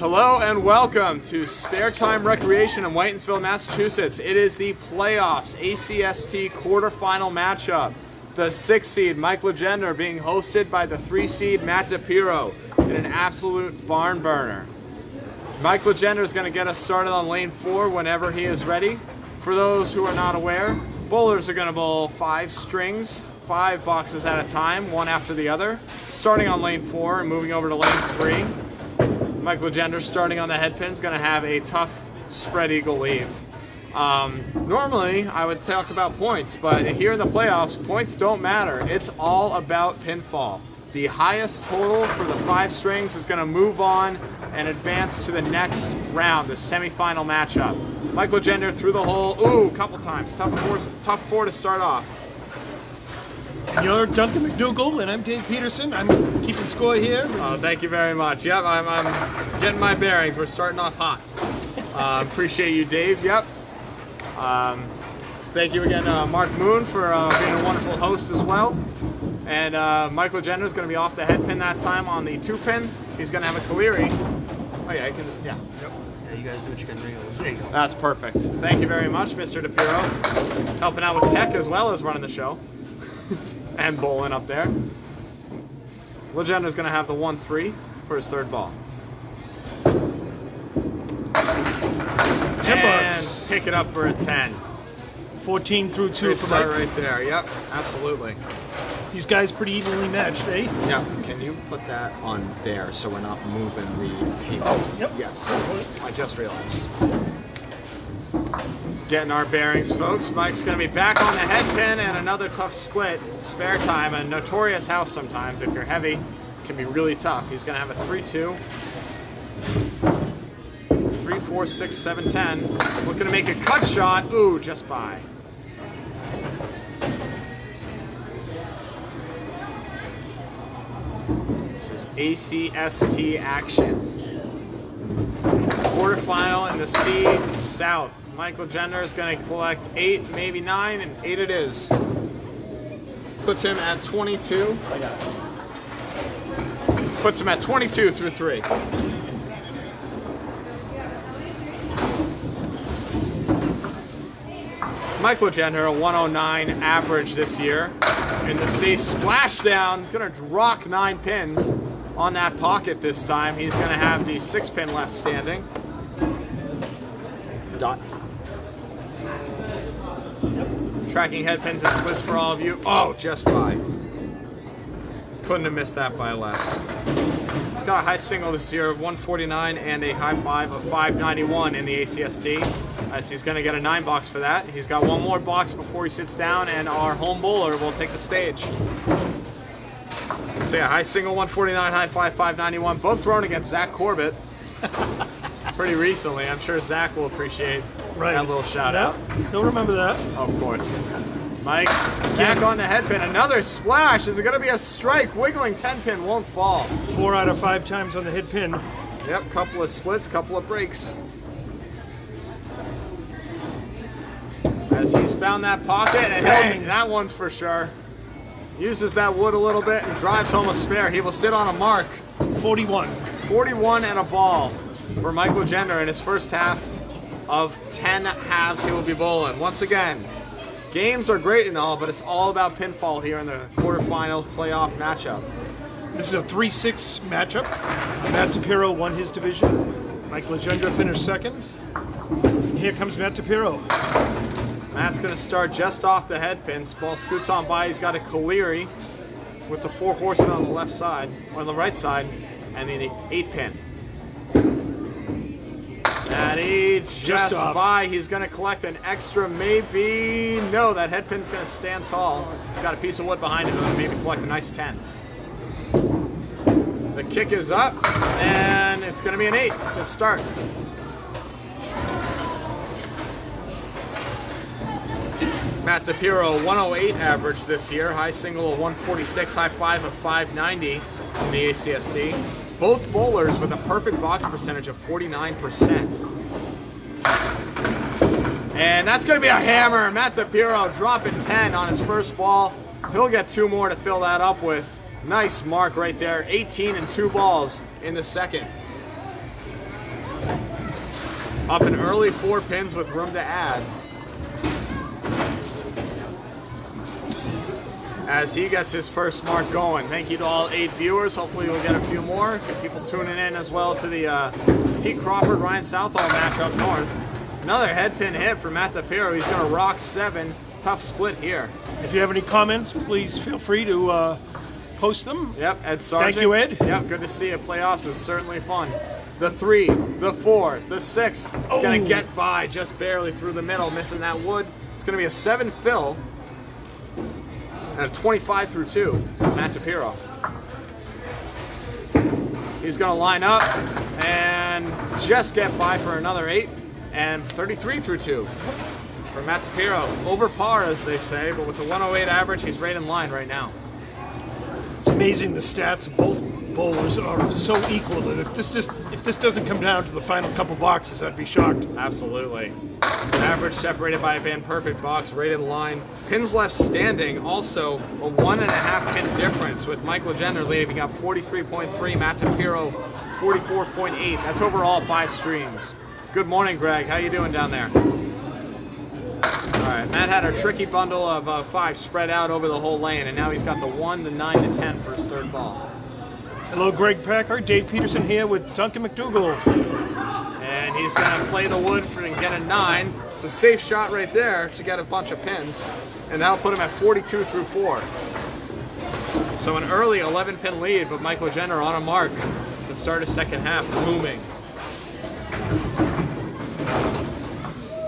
Hello and welcome to Sparetime Recreation in Whitinsville, Massachusetts. It is the playoffs, ACST quarterfinal matchup. The 6th seed, Mike Legendre, being hosted by the 3 seed, Matt DiPirro, in an absolute barn burner. Mike Legendre is going to get us started on lane 4 whenever he is ready. For those who are not aware, bowlers are going to bowl 5 strings, 5 boxes at a time, one after the other, starting on lane 4 and moving over to lane 3. Mike Legendre, starting on the head pin, is going to have a tough spread eagle leave. Normally, I would talk about points, but here in the playoffs, points don't matter. It's all about pinfall. The highest total for the 5 strings is going to move on and advance to the next round, the semifinal matchup. Mike Legendre through the hole, ooh, a couple times. Tough four to start off. And you're Duncan MacDougall, and I'm Dave Peterson. I'm keeping score here. Oh, thank you very much. Yep, I'm getting my bearings. We're starting off hot. Appreciate you, Dave. Yep. Thank you again, Mark Moon, for being a wonderful host as well. And Mike Legendre is going to be off the head pin that time on the 2 pin. He's going to have a Caleri. Oh yeah, I can. Yeah. Yep. Yeah, you guys do what you can do. There you go. That's perfect. Thank you very much, Mr. DiPirro, helping out with tech as well as running the show. And bowling up there. Legendre is going to have the 1-3 for his 3rd ball. 10 and bucks. Pick it up for a 10. 14 through 2 Great for start Mike. right there. Yep, absolutely. These guys pretty evenly matched, eh? Yeah. Can you put that on there so we're not moving the table? Oh, yep. Yes. I just realized. Getting our bearings, folks. Mike's going to be back on the head pin and another tough split. Sparetime, a notorious house sometimes. If you're heavy, it can be really tough. He's going to have a 3-2. 3, 4, 6, 7, 10. Looking to make a cut shot. Ooh, just by. This is ACST action. Quarterfinal in the C South. Mike Legendre is going to collect 8, maybe 9, and 8 it is. Puts him at 22. I got it. Puts him at 22 through 3. Mike Legendre, a 109 average this year. In the C splashdown, going to rock 9 pins on that pocket this time. He's going to have the 6 pin left standing. Dot. Tracking head pins and splits for all of you. Oh, just by. Couldn't have missed that by less. He's got a high single this year of 149 and a high 5 of 591 in the ACST. As he's going to get a 9 box for that. He's got one more box before he sits down, and our home bowler will take the stage. So yeah, high single 149, high 5 591, both thrown against Zach Corbett. Pretty recently. I'm sure Zach will appreciate that little shout out. He'll remember that. Of course. Mike, back on the head pin. Another splash. Is it going to be a strike? Wiggling 10 pin won't fall. 4 out of 5 times on the head pin. Yep, couple of splits, couple of breaks. As he's found that pocket, and that one's for sure. Uses that wood a little bit and drives home a spare. He will sit on a mark. 41. 41 and a ball for Mike Legendre in his first half of 10 halves he will be bowling. Once again, games are great and all, but it's all about pinfall here in the quarterfinal playoff matchup. This is a 3-6 matchup. Matt DiPirro won his division. Mike Legendre finished 2nd. Here comes Matt DiPirro. Matt's going to start just off the head pin. Ball scoots on by. He's got a Caleri with the 4 horsemen on the left side, or on the right side, and then the 8 pin. Matty just by. He's going to collect an extra, maybe. No, that head pin's going to stand tall. He's got a piece of wood behind him and maybe collect a nice 10. The kick is up, and it's going to be an 8 to start. Matt DiPirro, 108 average this year. High single of 146, high 5 of 590 in the ACST. Both bowlers with a perfect box percentage of 49%. And that's going to be a hammer. Matt DiPirro dropping 10 on his first ball. He'll get 2 more to fill that up with. Nice mark right there. 18 and 2 balls in the second. Up an early 4 pins with room to add. As he gets his first mark going. Thank you to all 8 viewers. Hopefully we'll get a few more. Get people tuning in as well to the Pete Crawford, Ryan Southall match up north. Another head pin hit for Matt DiPirro. He's going to rock 7. Tough split here. If you have any comments, please feel free to post them. Yep, Ed Sargent. Thank you, Ed. Yep, good to see you. Playoffs is certainly fun. The 3, the 4, the 6 is going to get by just barely through the middle, missing that wood. It's going to be a 7 fill and a 25 through 2. Matt DiPirro. He's going to line up and just get by for another 8 and 33 through 2 for Matt DiPirro. Over par, as they say, but with a 108 average, he's right in line right now. It's amazing the stats of both bowlers are so equal that if this doesn't come down to the final couple boxes, I'd be shocked. Absolutely. Average separated by a band perfect box, right in line. Pins left standing, also a 1.5 pin difference with Mike Legendre leading up 43.3, Matt DiPirro 44.8. That's overall 5 streams. Good morning, Greg. How you doing down there? All right, Matt had a tricky bundle of 5 spread out over the whole lane, and now he's got the 1, the 9, to 10 for his 3rd ball. Hello, Greg Packer. Dave Peterson here with Duncan MacDougall. And he's going to play the wood and get a 9. It's a safe shot right there to get a bunch of pins, and that'll put him at 42 through 4. So an early 11-pin lead, but Mike Legendre on a mark to start his second half, booming.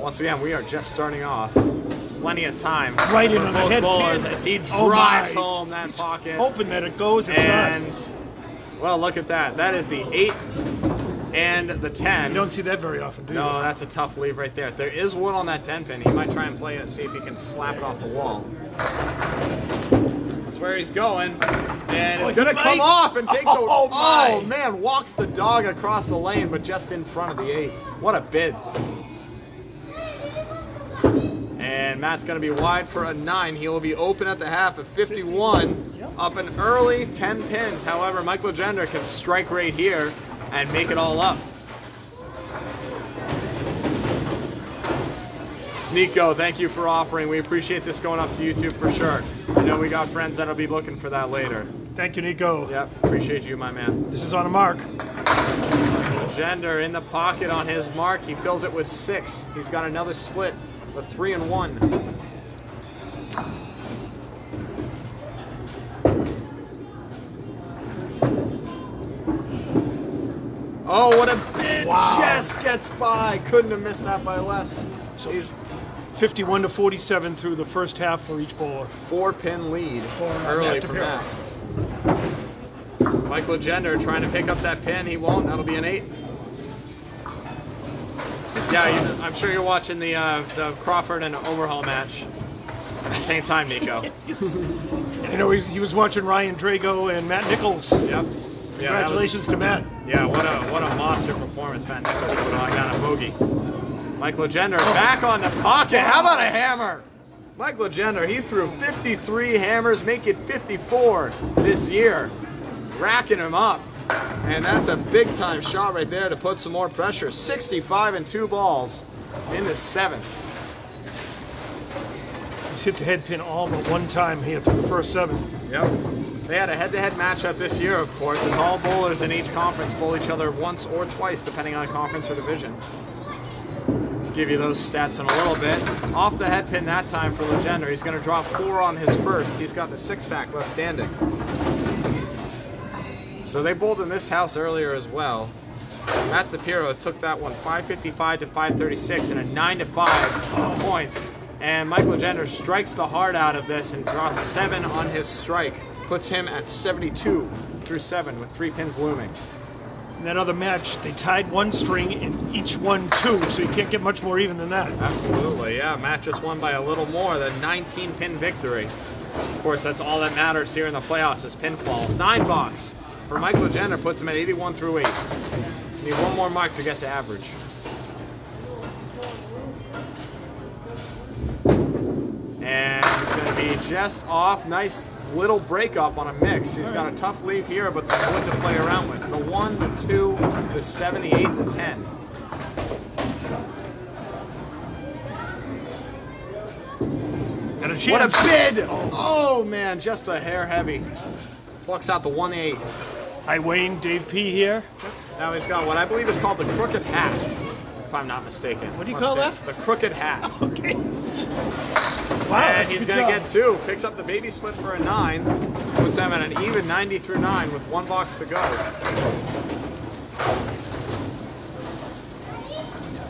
Once again, we are just starting off. Plenty of time right in for on the both head bowlers pin. as he drives home that pocket. Hoping that it goes. It's and not. Well, look at that. That is the 8 and the 10. You don't see that very often, do you? No, that's a tough leave right there. There is wood on that 10 pin. He might try and play it and see if he can slap it off the wall. That's where he's going. And it's going to come off and take the... Oh, man, walks the dog across the lane, but just in front of the 8. What a bid. And Matt's going to be wide for a 9. He will be open at the half at 51. Up an early 10 pins. However, Mike Legendre can strike right here and make it all up. Nico, thank you for offering. We appreciate this going up to YouTube for sure. I know we got friends that'll be looking for that later. Thank you, Nico. Yep, appreciate you, my man. This is on a mark. Legendre in the pocket on his mark. He fills it with 6. He's got another split. A 3 and 1. Oh, what a bid! Wow. Just gets by. Couldn't have missed that by less. So 51 to 47 through the first half for each bowler. 4-pin lead For early Matt for DiPirro. Matt. Mike Legendre trying to pick up that pin. He won't. That'll be an 8. Yeah, I'm sure you're watching the Crawford and Overhaul match at the same time, Nico. I know he was watching Ryan Drago and Matt Nichols. Yep. Yeah, Congratulations to Matt. Yeah, what a monster performance Matt Nichols put on down a bogey. Mike Legendre back on the pocket. How about a hammer? Mike Legendre, he threw 53 hammers, make it 54 this year. Racking him up. And that's a big-time shot right there to put some more pressure. 65 and 2 balls in the 7th. He's hit the head pin all but one time here through the first 7. Yep. They had a head-to-head matchup this year, of course, as all bowlers in each conference bowl each other once or twice, depending on conference or division. Give you those stats in a little bit. Off the head pin that time for Legendre. He's going to drop 4 on his first. He's got the 6-pack left standing. So they bowled in this house earlier as well. Matt DiPirro took that one 555 to 536 and a 9 to 5 points. And Mike Legendre strikes the heart out of this and drops 7 on his strike. Puts him at 72 through 7 with 3 pins looming. In that other match, they tied one string and each won 2, so you can't get much more even than that. Absolutely, yeah. Matt just won by a little more than 19-pin victory. Of course, that's all that matters here in the playoffs is pinfall. 9 box for Mike Legendre puts him at 81 through 8. Need one more mark to get to average. And it's going to be just off. Nice little breakup on a mix. He's got a tough leave here, but some wood to play around with. The 1, the 2, the 7, the 8, and the 10. a What a chance. bid! Oh man, just a hair heavy. Plucks out the 1-8. Hi, Wayne. Dave P. here. Now he's got what I believe is called the crooked hat, if I'm not mistaken. What do you call that? The crooked hat. Okay. Wow, And that's a he's good going to job. get 2. Picks up the baby split for a 9. Puts him at an even 90 through 9 with 1 box to go.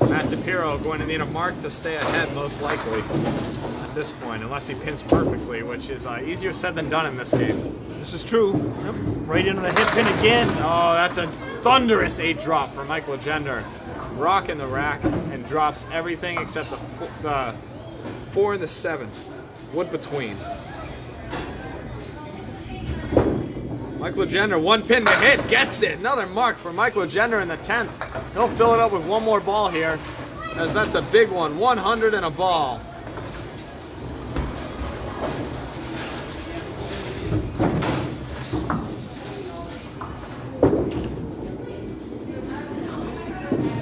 Matt DiPirro going to need a mark to stay ahead, most likely, at this point, unless he pins perfectly, which is easier said than done in this game. This is true. Yep. Right into the head pin again. Oh, that's a thunderous 8 drop for Mike Legendre. Rocking the rack and drops everything except the 4 and the 7. Wood between. Mike Legendre, 1 pin to hit, gets it. Another mark for Mike Legendre in the 10th. He'll fill it up with 1 more ball here, as that's a big one. 100 and a ball.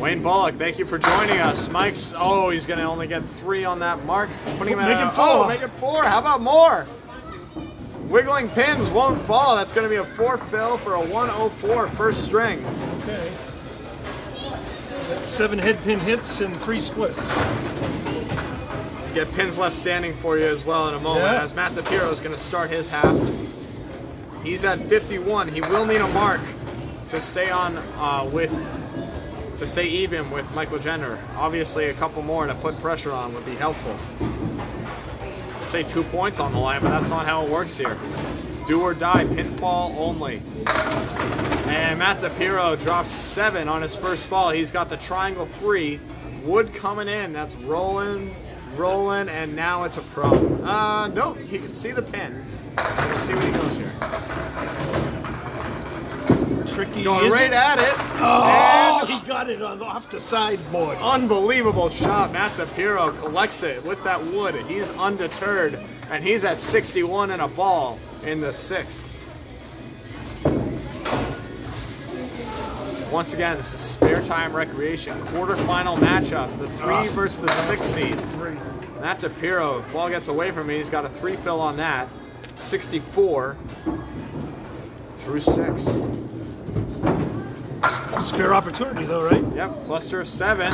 Wayne Bullock, thank you for joining us. Mike's, oh, he's going to only get 3 on that mark. Putting him at Make it 4. Oh, make it 4. How about more? Wiggling pins won't fall. That's going to be a 4 fill for a 104 first string. Okay. That's 7 head pin hits and 3 splits. Get pins left standing for you as well in a moment, Yeah. as Matt DiPirro is going to start his half. He's at 51. He will need a mark to stay on to stay even with Mike Legendre. Obviously, a couple more to put pressure on would be helpful. I'd say 2 points on the line, but that's not how it works here. It's do or die, pinfall only. And Matt DiPirro drops 7 on his first ball. He's got the triangle 3. Wood coming in. That's rolling, and now it's a pro. Nope, he can see the pin. So we'll see where he goes here. Tricky. He's going right at it. Oh, And he got it off the sideboard. unbelievable shot. Matt DiPirro collects it with that wood. He's undeterred, and he's at 61 and a ball in the 6th. Once again, this is Sparetime Recreation quarterfinal matchup. The 3 versus the 6 seed. 3. Matt DiPirro, ball gets away from me. He's got a 3 fill on that. 64 through 6. Spare opportunity though, right? Yep, cluster of 7.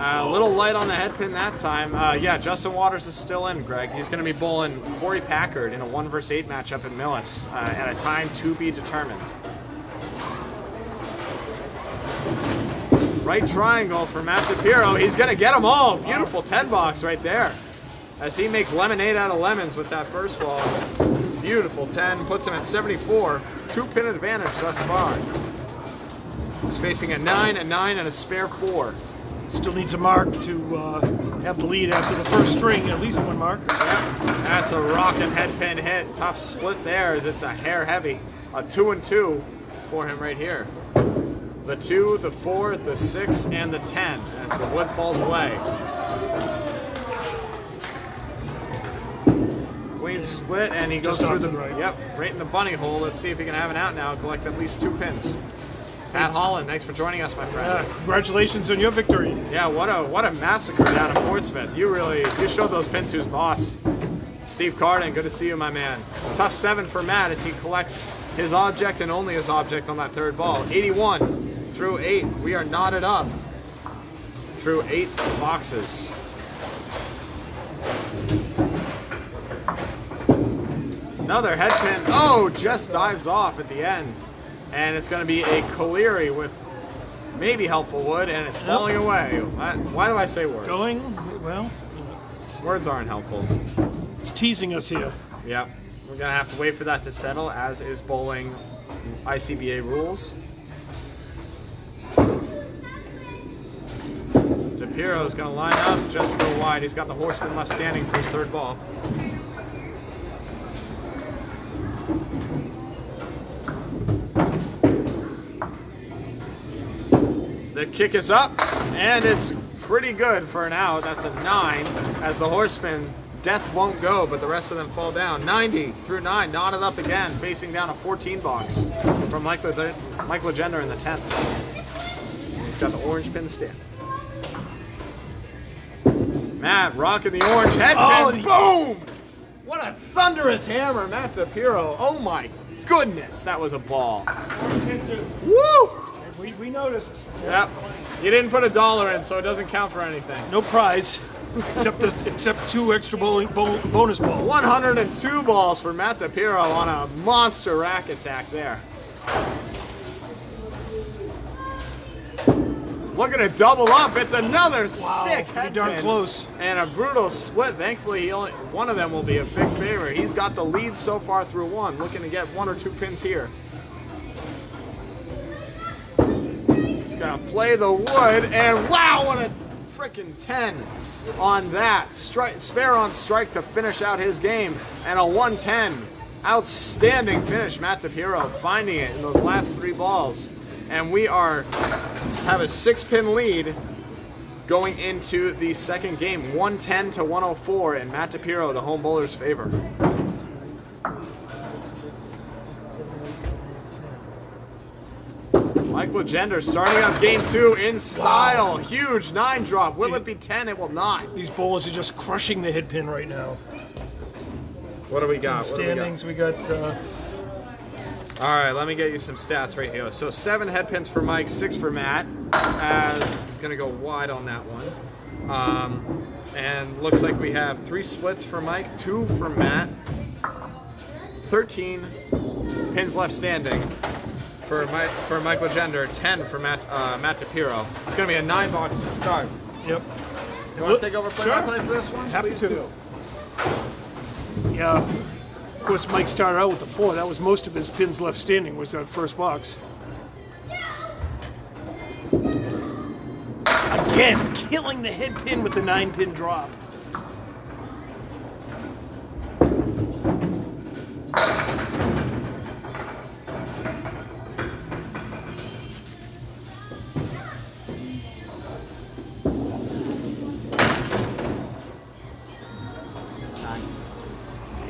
A little light on the head pin that time. Yeah, Justin Waters is still in, Greg. He's going to be bowling Corey Packard in a 1 versus 8 matchup in Millis at a time to be determined. Right triangle for Matt DiPirro. He's going to get them all. Beautiful 10 box right there, as he makes lemonade out of lemons with that first ball. Beautiful 10, puts him at 74. 2 pin advantage thus far. He's facing a 9, a 9, and a spare 4. Still needs a mark to have the lead after the first string, at least 1 mark. Yep, that's a rockin' head pin hit. Tough split there, as it's a hair heavy. A 2 and 2 for him right here. The 2, the 4, the 6, and the 10 as the wood falls away. Clean split, and he goes Just through off the to the right. Yep, right in the bunny hole. Let's see if he can have it out now and collect at least 2 pins. Pat Holland, thanks for joining us, my friend. Congratulations on your victory. Yeah, what a massacre down in Portsmouth. You showed those pins who's boss. Steve Carden, good to see you, my man. Tough 7 for Matt as he collects his object and only his object on that 3rd ball. 81 through 8. We are knotted up through 8 boxes. Another head pin. Oh, just dives off at the end. And it's going to be a Caleri with maybe helpful wood, and it's falling away. Why do I say words? Going, well, Words aren't helpful. it's teasing us here. Yep. We're going to have to wait for that to settle, as is bowling ICBA rules. DiPirro's going to line up, just go wide. He's got the horseman left standing for his 3rd ball. The kick is up, and it's pretty good for an out. That's a 9, as the horseman, death won't go, but the rest of them fall down. 90 through 9, knotted up again, facing down a 14 box from Mike Legendre in the 10th. He's got the orange pin stand. Matt rocking the orange head pin. Boom! What a thunderous hammer, Matt DiPirro. Oh my goodness, that was a ball. Woo! We noticed. Yep. You didn't put $1 in, so it doesn't count for anything. No prize, except 2 extra bonus balls. 102 balls for Matt DiPirro on a monster rack attack there. Looking to double up. It's another sick head darn pin. close. And a brutal split. Thankfully, one of them will be a big favorite. He's got the lead so far through one. Looking to get 1 or 2 pins here. He's going to play the wood. And wow, what a freaking 10 on that. Spare on strike to finish out his game. And a 110. Outstanding finish. Matt DiPirro finding it in those last 3 balls. And we have a 6-pin lead going into the second game, 110 to 104 in Matt DiPirro, the home bowler's favor. Mike Legendre starting up game 2 in style. Wow. Huge 9 drop. Will it be 10? It will not. These bowlers are just crushing the head pin right now. What do we got? Standings, we got all right, let me get you some stats right here. So 7 head pins for Mike, 6 for Matt, as he's going to go wide on that one. And looks like we have 3 splits for Mike, 2 for Matt, 13 pins left standing for Mike Legendre, 10 for Matt DiPirro. It's going to be a 9-box to start. Yep. You want to take over play-by-play for this one? Happy to. Yeah. Of course, Mike started out with the 4. That was most of his pins left standing, was that first box. Again, killing the head pin with the 9-pin drop.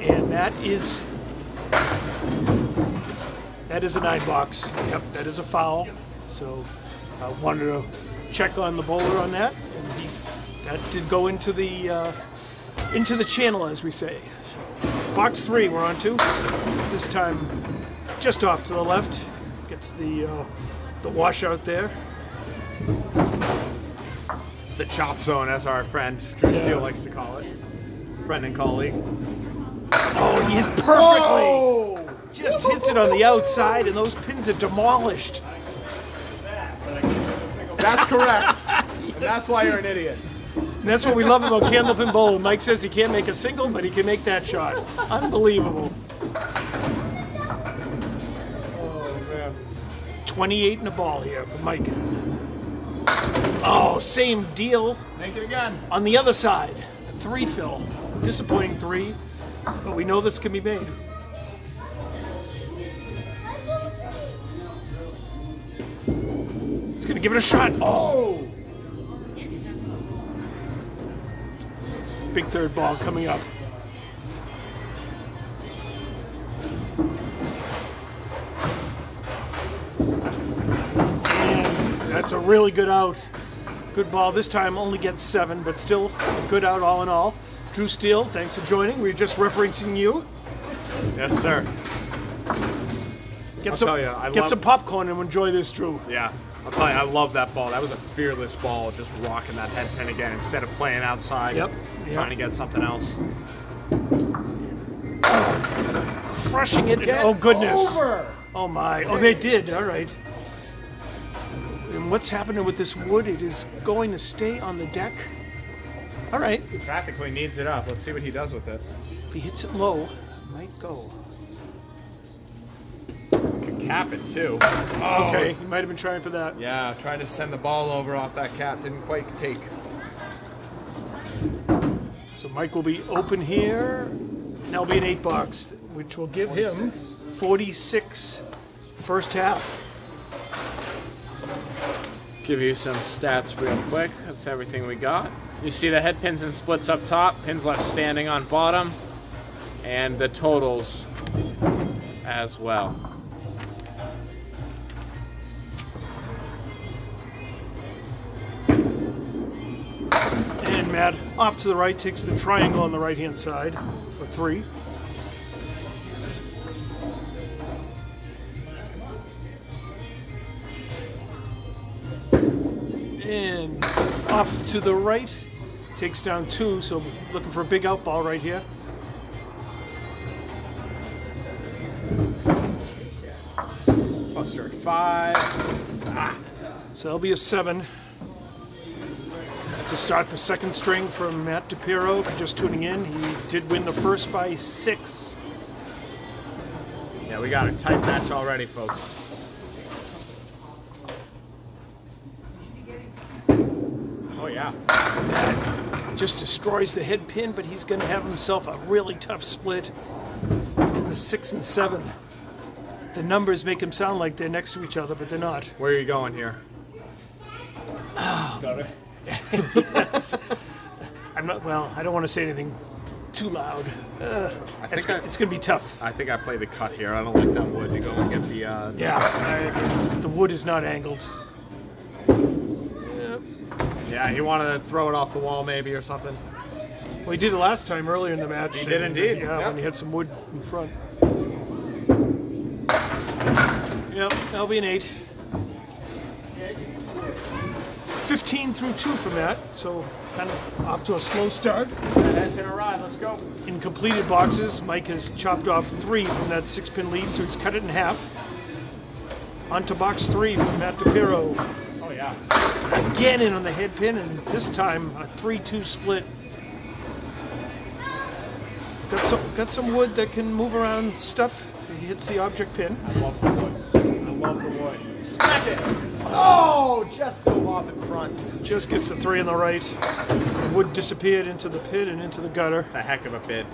And that is a 9-box. Yep, that is a foul. So I wanted to check on the bowler on that. And that did go into the channel, as we say. Box 3 we're on to. This time just off to the left. Gets the washout there. It's the chop zone, as our friend Drew Steele likes to call it. Friend and colleague. Oh, he hit perfectly. Whoa! Just hits it on the outside, and those pins are demolished. That's correct. And that's why you're an idiot. And that's what we love about Candlepin Bowl. Mike says he can't make a single, but he can make that shot. Unbelievable. Oh, man. 28 in a ball here for Mike. Oh, same deal. Make it again. On the other side, a 3 fill. Disappointing 3, but we know this can be made. It's gonna give it a shot. Oh! Big 3rd ball coming up. And that's a really good out. Good ball. This time only gets 7, but still a good out all in all. Drew Steele, thanks for joining. We were just referencing you. Yes, sir. Get some popcorn and enjoy this, Drew. Yeah, I'll tell you, I love that ball. That was a fearless ball, just rocking that head pin again instead of playing outside, trying to get something else. Crushing it. Oh, goodness. Over. Oh, my. Oh, they did. All right. And what's happening with this wood? It is going to stay on the deck. All right. He practically needs it up. Let's see what he does with it. If he hits it low, it might go. Could cap it, too. Oh. Okay, he might have been trying for that. Yeah, trying to send the ball over off that cap. Didn't quite take. So Mike will be open here. That'll be an 8-box, which will give 46. Him 46 first half. Give you some stats real quick. That's everything we got. You see the head pins and splits up top, pins left standing on bottom, and the totals as well. And Matt off to the right, takes the triangle on the right-hand side for 3. And off to the right, takes down 2, so looking for a big out ball right here. Cluster 5. So that'll be a 7. To start the second string from Matt DiPirro. If you're just tuning in, he did win the first by 6. Yeah, we got a tight match already, folks. Oh, yeah. Matt just destroys the head pin, but he's going to have himself a really tough split in the 6 and 7. The numbers make them sound like they're next to each other, but they're not. Where are you going here? Got it. Yes. I'm not. Well, I don't want to say anything too loud. It's going to be tough. I think I played the cut here. I don't like that wood to go and get the. Yeah, the wood is not angled. Yeah, he wanted to throw it off the wall maybe or something. Well, he did it last time earlier in the match. He did indeed. Yeah, Yep. when he had some wood in front. Yep, that'll be an 8. 15 through 2 from that, so kind of off to a slow start. Head pin ride, let's go. In completed boxes, Mike has chopped off 3 from that 6-pin lead, so he's cut it in half. On to box 3 from Matt DiPirro. Oh, yeah. Again in on the head pin, and this time a 3-2 split. He's got some wood that can move around stuff if he hits the object pin. I love the wood. I love the wood. Smack it! Oh, just dove off in front. Just gets the 3 on the right. The wood disappeared into the pit and into the gutter. It's a heck of a bid.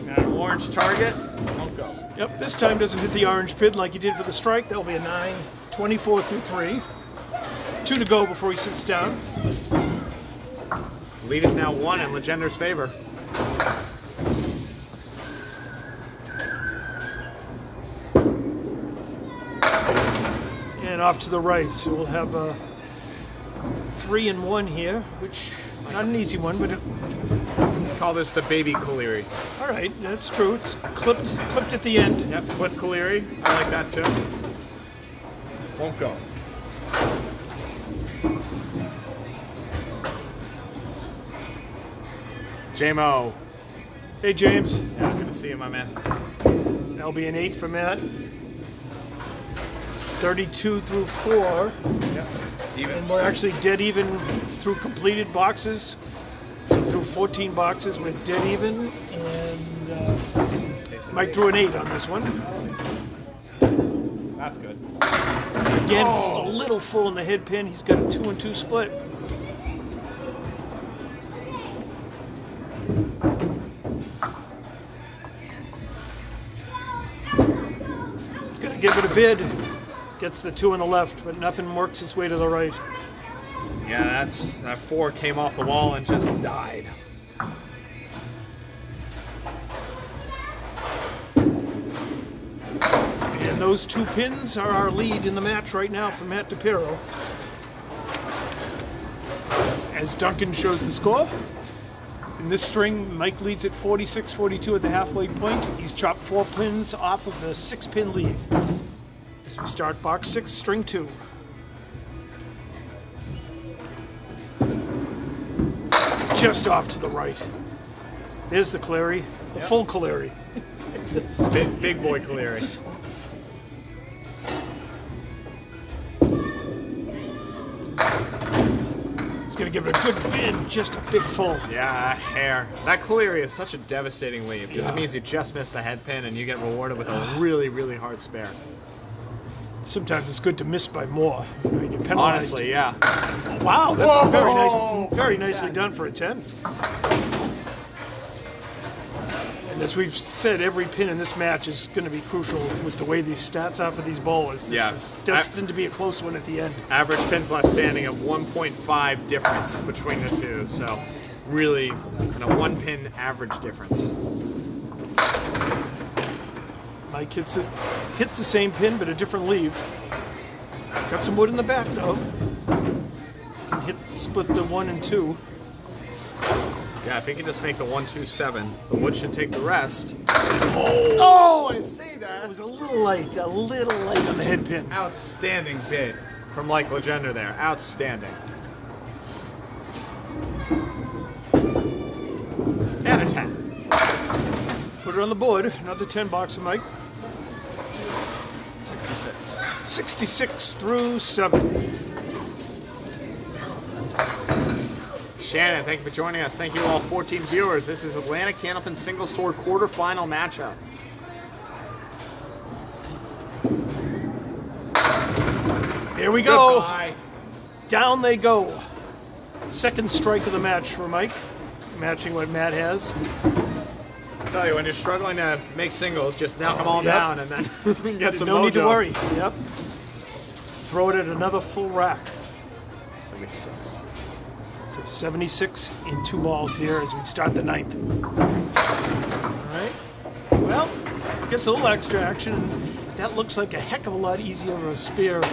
Got an orange target. Won't go. Yep, this time doesn't hit the orange pin like he did for the strike. That'll be a 9. 24 through 3. 2 to go before he sits down. Lead is now 1 in Legendre's favor. And off to the right, so we'll have a 3 and 1 here, which not an easy one, but Call this the baby Caleri. all right, that's true. It's clipped at the end. Yep, clip Caleri. I like that too. Won't go. J-Mo. Hey James, Yeah, good to see you, my man. that'll be an 8 for Matt. 32 through 4. Yep. Even. And we're actually dead even through completed boxes. So through 14 boxes, we're dead even. And Mike threw an 8 on this one. That's good. Again, a little full in the head pin. He's got a 2 and 2 split. He's gonna give it a bid. Gets the 2 on the left, but nothing works its way to the right. Yeah, that 4 came off the wall and just died. And those 2 pins are our lead in the match right now for Matt DiPirro. As Duncan shows the score. In this string, Mike leads at 46-42 at the halfway point. He's chopped 4 pins off of the 6-pin lead. As we start box 6, string 2. Just off to the right. There's the Caleri, the full Caleri. Big boy Caleri. He's going to give it a good bid, just a big full. Yeah, hair. That Caleri is such a devastating leave because Yeah. it means you just missed the head pin and you get rewarded with a really, really hard spare. Sometimes it's good to miss by more. You know, you get penalized. Honestly, yeah. Wow, that's Whoa! very nicely done for a 10. And as we've said, every pin in this match is going to be crucial with the way these stats are for these bowlers. This is destined to be a close one at the end. Average pins left standing of 1.5 difference between the two, so really, 1 pin average difference. Mike hits the same pin, but a different leave. Got some wood in the back, though. Can split the 1 and 2. Yeah, if he can just make the 1-2-7, the wood should take the rest. Oh, I see it that. was a little light on the head pin. Outstanding bid from Legendre there. Outstanding. And a 10. Put it on the board. Another 10 box for Mike. 66. 66 through 7. Shannon, thank you for joining us. Thank you all 14 viewers. This is Atlanta Candlepin Singles Tour quarterfinal matchup. There we go. Goodbye. Down they go. Second strike of the match for Mike, matching what Matt has. I tell you, when you're struggling to make singles, just knock them all Yep. down and then you can get some No mojo. need to worry. Yep. Throw it at another full rack. 76. So 76 in 2 balls here as we start the 9th. All right. Well, gets a little extra action. That looks like a heck of a lot easier of a spare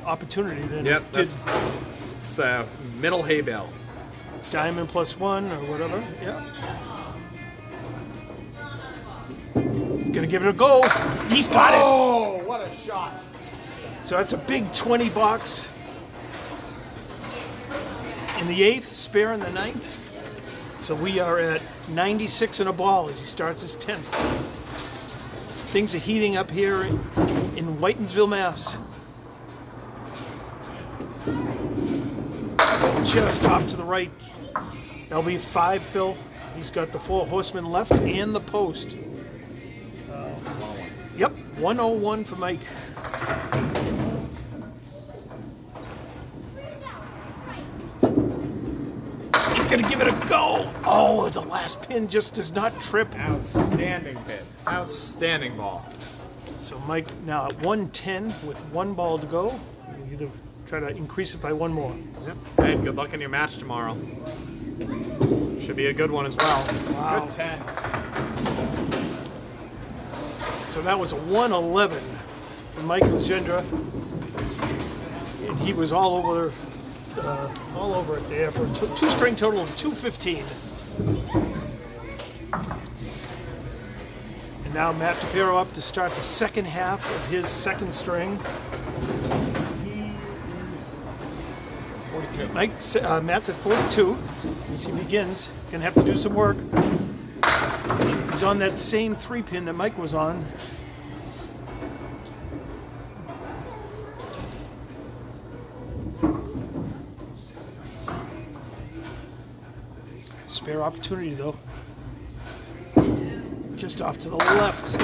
opportunity than Yep, it did it's the middle hay bale. diamond +1 or whatever. Yeah. He's gonna give it a go. He's got it. Oh, what a shot. So that's a big 20 box in the 8th, spare in the 9th. So we are at 96 in a ball as he starts his 10th. Things are heating up here in Whitinsville, Mass. Just off to the right. That'll be 5, Phil. He's got the 4 horsemen left and the post. Yep, 101 for Mike. He's gonna give it a go. Oh, the last pin just does not trip. Outstanding bid. Outstanding ball. So Mike now at 110 with 1 ball to go. You need to try to increase it by 1 more. Yep. Hey, good luck in your match tomorrow. Should be a good one as well. Wow. Good 10. So that was a 111 for Mike Legendre. And he was all over it there for a 2-string total of 215. And now Matt DiPirro up to start the second half of his second string. He is 42. Matt's at 42 as he begins. Gonna have to do some work. He's on that same 3-pin that Mike was on. Spare opportunity though. Just off to the left.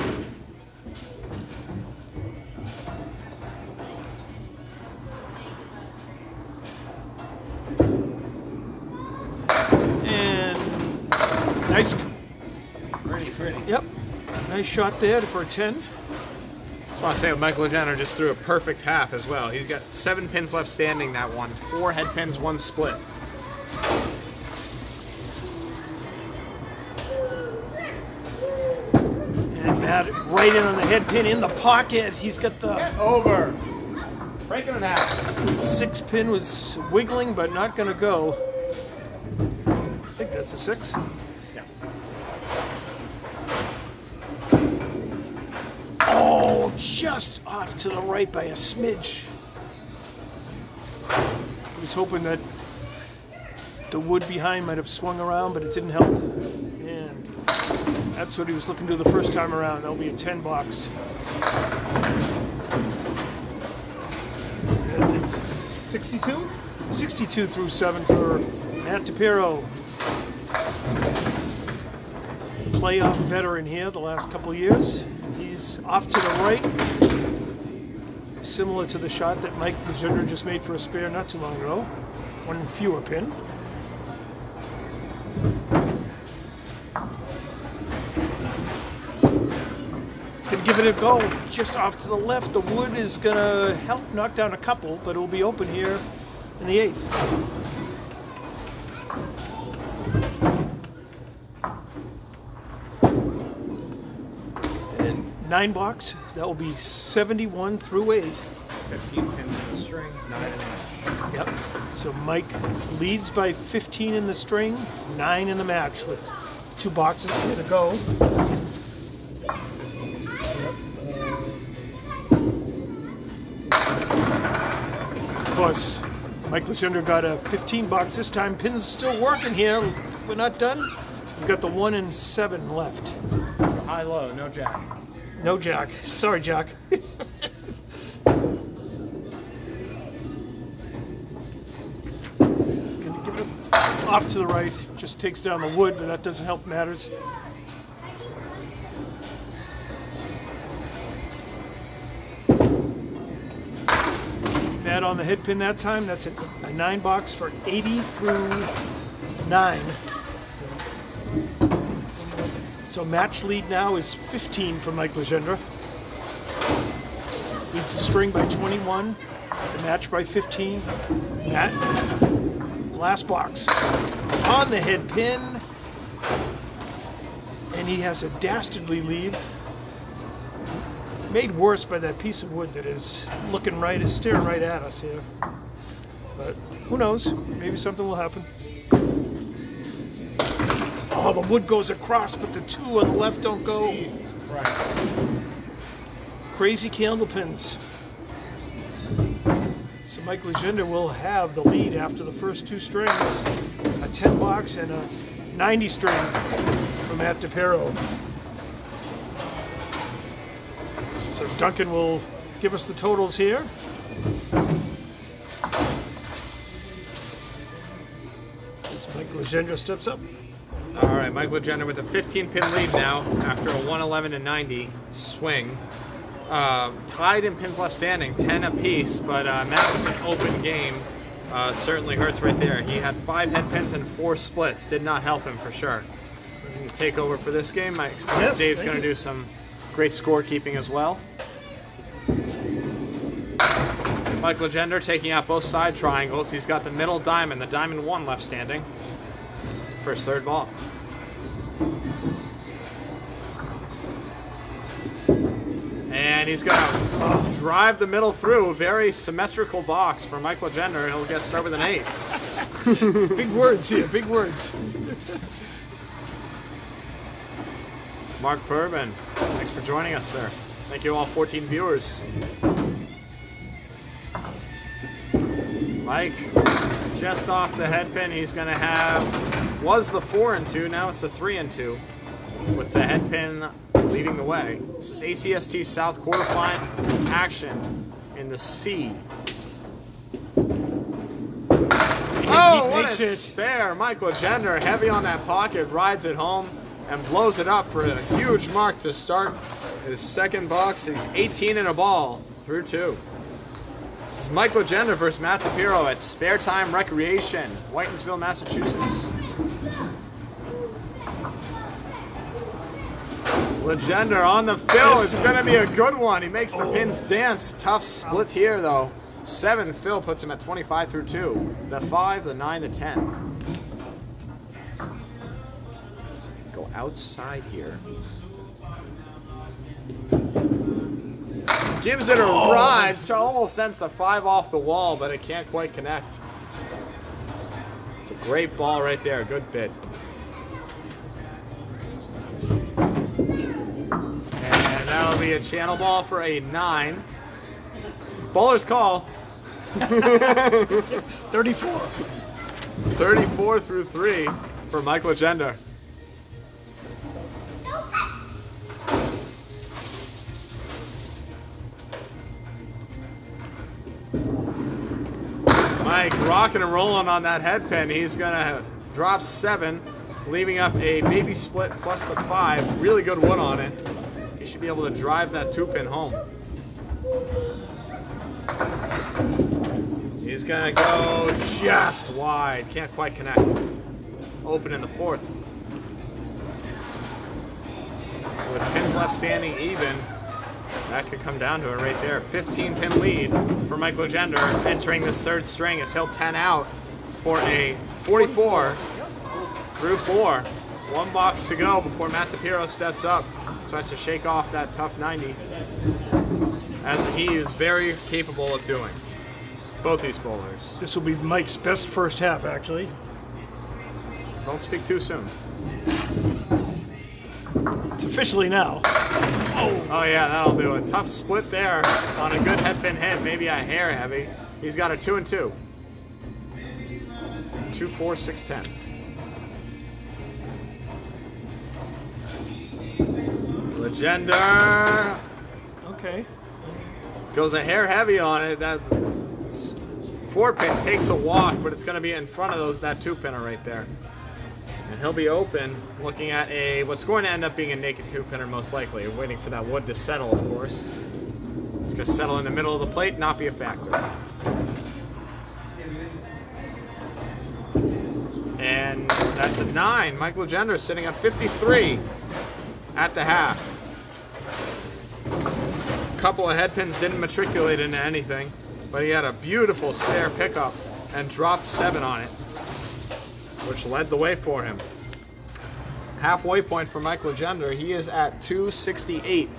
And nice. Pretty. Yep. Nice shot there for a 10. Just want to say Michael Legendre just threw a perfect half as well. He's got 7 pins left standing that one. 4 head pins, 1 split. And Matt right in on the head pin in the pocket. He's got the Get over. Break it in half. 6-pin was wiggling but not going to go. I think that's a 6. Yeah. Oh, just off to the right by a smidge. I was hoping that the wood behind might have swung around, but it didn't help. And that's what he was looking to do the first time around. That'll be a 10 box. And it's 62? 62 through 7 for Matt DiPirro. Playoff veteran here the last couple of years. He's off to the right, similar to the shot that Mike Legendre just made for a spare not too long ago. 1 fewer pin. It's going to give it a go just off to the left. The wood is going to help knock down a couple, but it will be open here in the 8th. And 9 box, that will be 71 through 8. 15 pins in the string, 9 in the match. Yep. So Mike leads by 15 in the string, 9 in the match with 2 boxes here to go. Of course, Mike Legendre got a 15 box this time. Pins still working here. We're not done. We've got the 1 and 7 left. High-low, no jack. No jack. Sorry, Jack. Gonna give it off to the right. Just takes down the wood, but that doesn't help matters. That on the head pin that time. That's a 9 box for 80 through 9. So match lead now is 15 for Mike Legendre. Leads the string by 21, the match by 15. Last box on the head pin, and he has a dastardly lead, made worse by that piece of wood that is staring right at us here. But who knows? Maybe something will happen. Oh, the wood goes across, but the 2 on the left don't go. Jesus Christ. Crazy candlepins. So Mike Legendre will have the lead after the first 2 strings. A 10 box and a 90 string from Matt DiPirro. So Duncan will give us the totals here. As Mike Legendre steps up. All right, Mike Legendre with a 15-pin lead now after a 111 and 90 swing. Tied in pins left standing, 10 apiece, but Matt with an open game certainly hurts right there. He had 5 head pins and 4 splits. Did not help him for sure. Take over for this game. I expect Yes, Dave's going to do some great scorekeeping as well. Mike Legendre taking out both side triangles. He's got the middle diamond, the diamond 1 left standing for his 3rd ball. And he's going to drive the middle through. Very symmetrical box for Mike Legendre. He'll get start with an 8. Big words here, big words. Mark Bourbon, thanks for joining us, sir. Thank you all 14 viewers. Mike, just off the head pin, he's going to have, was the 4 and 2, now it's the 3 and 2, with the head pin leading the way. This is ACST South quarterfinal action in the C. Oh, what a spare. Mike Legendre, heavy on that pocket, rides it home and blows it up for a huge mark to start his 2nd box. He's 18 in a ball through 2. This is Mike Legendre versus Matt DiPirro at Sparetime Recreation, Whitinsville, Massachusetts. Legendre on the fill. It's going to be a good one. He makes the pins dance. Tough split here, though. 7 fill puts him at 25 through 2. The 5, the 9, the 10. So go outside here. Gives it a ride. So almost sends the 5 off the wall, but it can't quite connect. It's a great ball right there. Good bit. And that'll be a channel ball for a 9. Bowler's call. 34. 34 through 3 for Mike Legendre. Mike rocking and rolling on that head pin. He's gonna drop 7, leaving up a baby split plus the 5. Really good wood on it. He should be able to drive that 2-pin home. He's gonna go just wide. Can't quite connect. Open in the 4th. With pins left standing even, that could come down to it right there. 15-pin lead for Mike Legendre entering this 3rd string as he'll 10 out for a 44 through 4. 1 box to go before Matt DiPirro steps up. Tries to shake off that tough 90. as he is very capable of doing. Both these bowlers. This will be Mike's best first half, actually. Don't speak too soon. It's officially now. Oh yeah, that'll do it. Tough split there on a good headpin hit, maybe a hair heavy. He's got a 2 and 2. 2, 4, 6, 10. Legendre Okay. goes a hair heavy on it. That 4-pin takes a walk, but it's going to be in front of that 2-pinner right there. And he'll be open, looking at what's going to end up being a naked 2-pinner most likely. Waiting for that wood to settle, of course. It's going to settle in the middle of the plate, not be a factor. And that's a 9. Mike Legendre sitting at 53 at the half. A couple of headpins didn't matriculate into anything, but he had a beautiful spare pickup and dropped 7 on it, which led the way for him. Halfway point for Mike Legendre, he is at 268.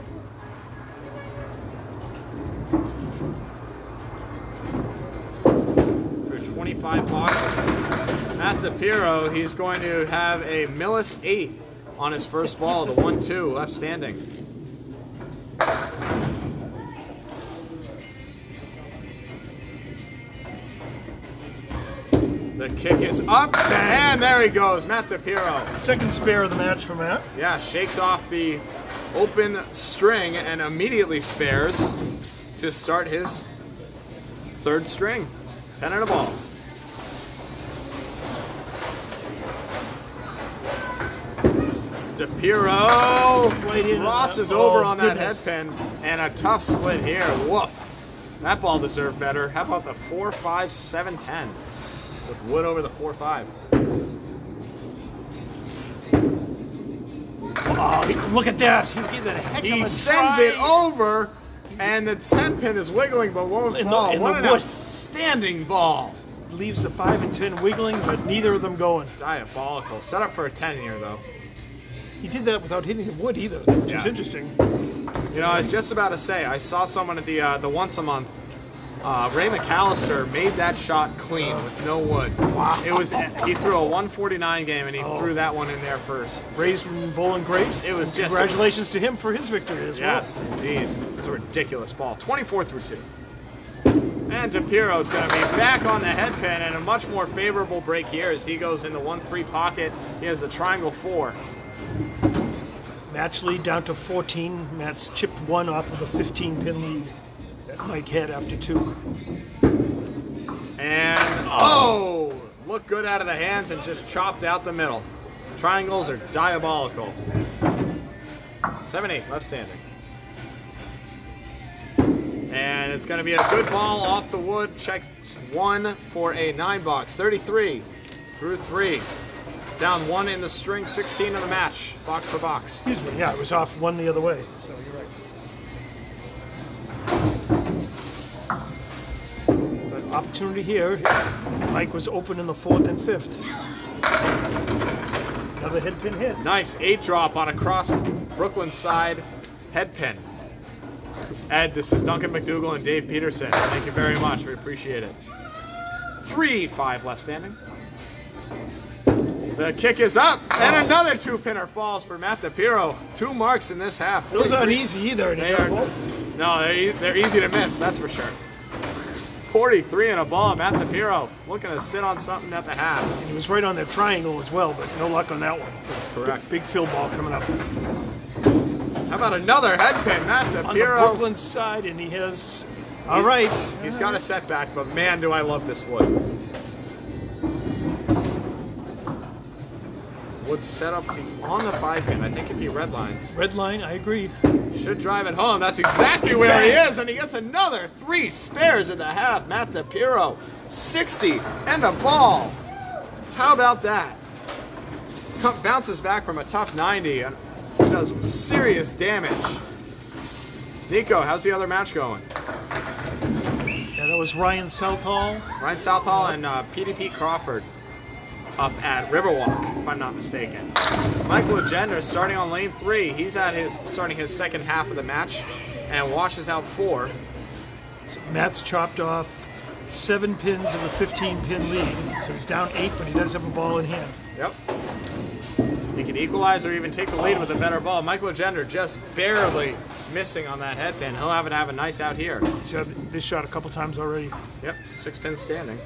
Through 25 boxes. Matt DiPirro, he's going to have a Millis 8 on his first ball, the 1-2 left standing. The kick is up, and there he goes, Matt DiPirro. Second spare of the match for Matt. Yeah, shakes off the open string and immediately spares to start his third string. 10 and a ball. DiPirro crosses over on that headpin, and a tough split here. Woof. That ball deserved better. How about the 4-5, 7-10 with wood over the 4-5? Oh, look at that. He gave that a heck of a He try. sends it over, and the 10 pin is wiggling but won't fall. What an outstanding ball. Leaves the 5 and 10 wiggling, but neither of them going. Diabolical. Set up for a 10 here, though. He did that without hitting the wood either, which is interesting. You know, I was just about to say, I saw someone at the once a month. Ray McAllister made that shot clean with no wood. Wow. He threw a 149 game, and he threw that one in there first. Ray's bowling great. It was just congratulations to him for his victory as well. Yes, indeed. It was a ridiculous ball. 24 through 2. And DiPirro's going to be back on the headpin, and a much more favorable break here as he goes in the 1-3 pocket. He has the triangle 4. Match lead down to 14. Matt's chipped 1 off of the 15-pin lead that Mike had after 2. And, looked good out of the hands and just chopped out the middle. Triangles are diabolical. 7-8 left standing. And it's going to be a good ball off the wood. Check 1 for a 9 box. 33 through 3. Down 1 in the string, 16 in the match, box for box. Excuse me, yeah, it was off 1 the other way, so you're right. But opportunity here. Mike was open in the 4th and 5th. Another headpin hit. Nice 8 drop on a cross Brooklyn side headpin. Ed, this is Duncan MacDougall and Dave Peterson. Thank you very much. We appreciate it. 3-5 left standing. The kick is up, and another 2-pinner falls for Matt DiPirro. 2 marks in this half. Those aren't easy either. They're easy to miss, that's for sure. 43 in a ball, Matt DiPirro looking to sit on something at the half. And he was right on that triangle as well, but no luck on that one. That's correct. Big field ball coming up. How about another headpin, Matt DiPirro? On the Brooklyn side, and he has... All right. He's got a setback, but man, do I love this wood. Wood set up, it's on the 5-pin. I think if he red lines. Red line, I agree. Should drive it home. That's exactly where he is, and he gets another 3 spares at the half. Matt DiPirro, 60 and a ball. How about that? Bounces back from a tough 90 and does serious damage. Nico, how's the other match going? Yeah, that was Ryan Southall. Ryan Southall and PDP Crawford up at Riverwalk, if I'm not mistaken. Mike Legendre starting on lane 3. He's at starting his second half of the match. and washes out 4. So Matt's chopped off 7 pins of a 15-pin lead. So he's down 8, but he does have a ball in hand. Yep. He can equalize or even take the lead with a better ball. Michael Legendre just barely missing on that head pin. He'll have a nice out here. He's had this shot a couple times already. Yep, 6 pins standing.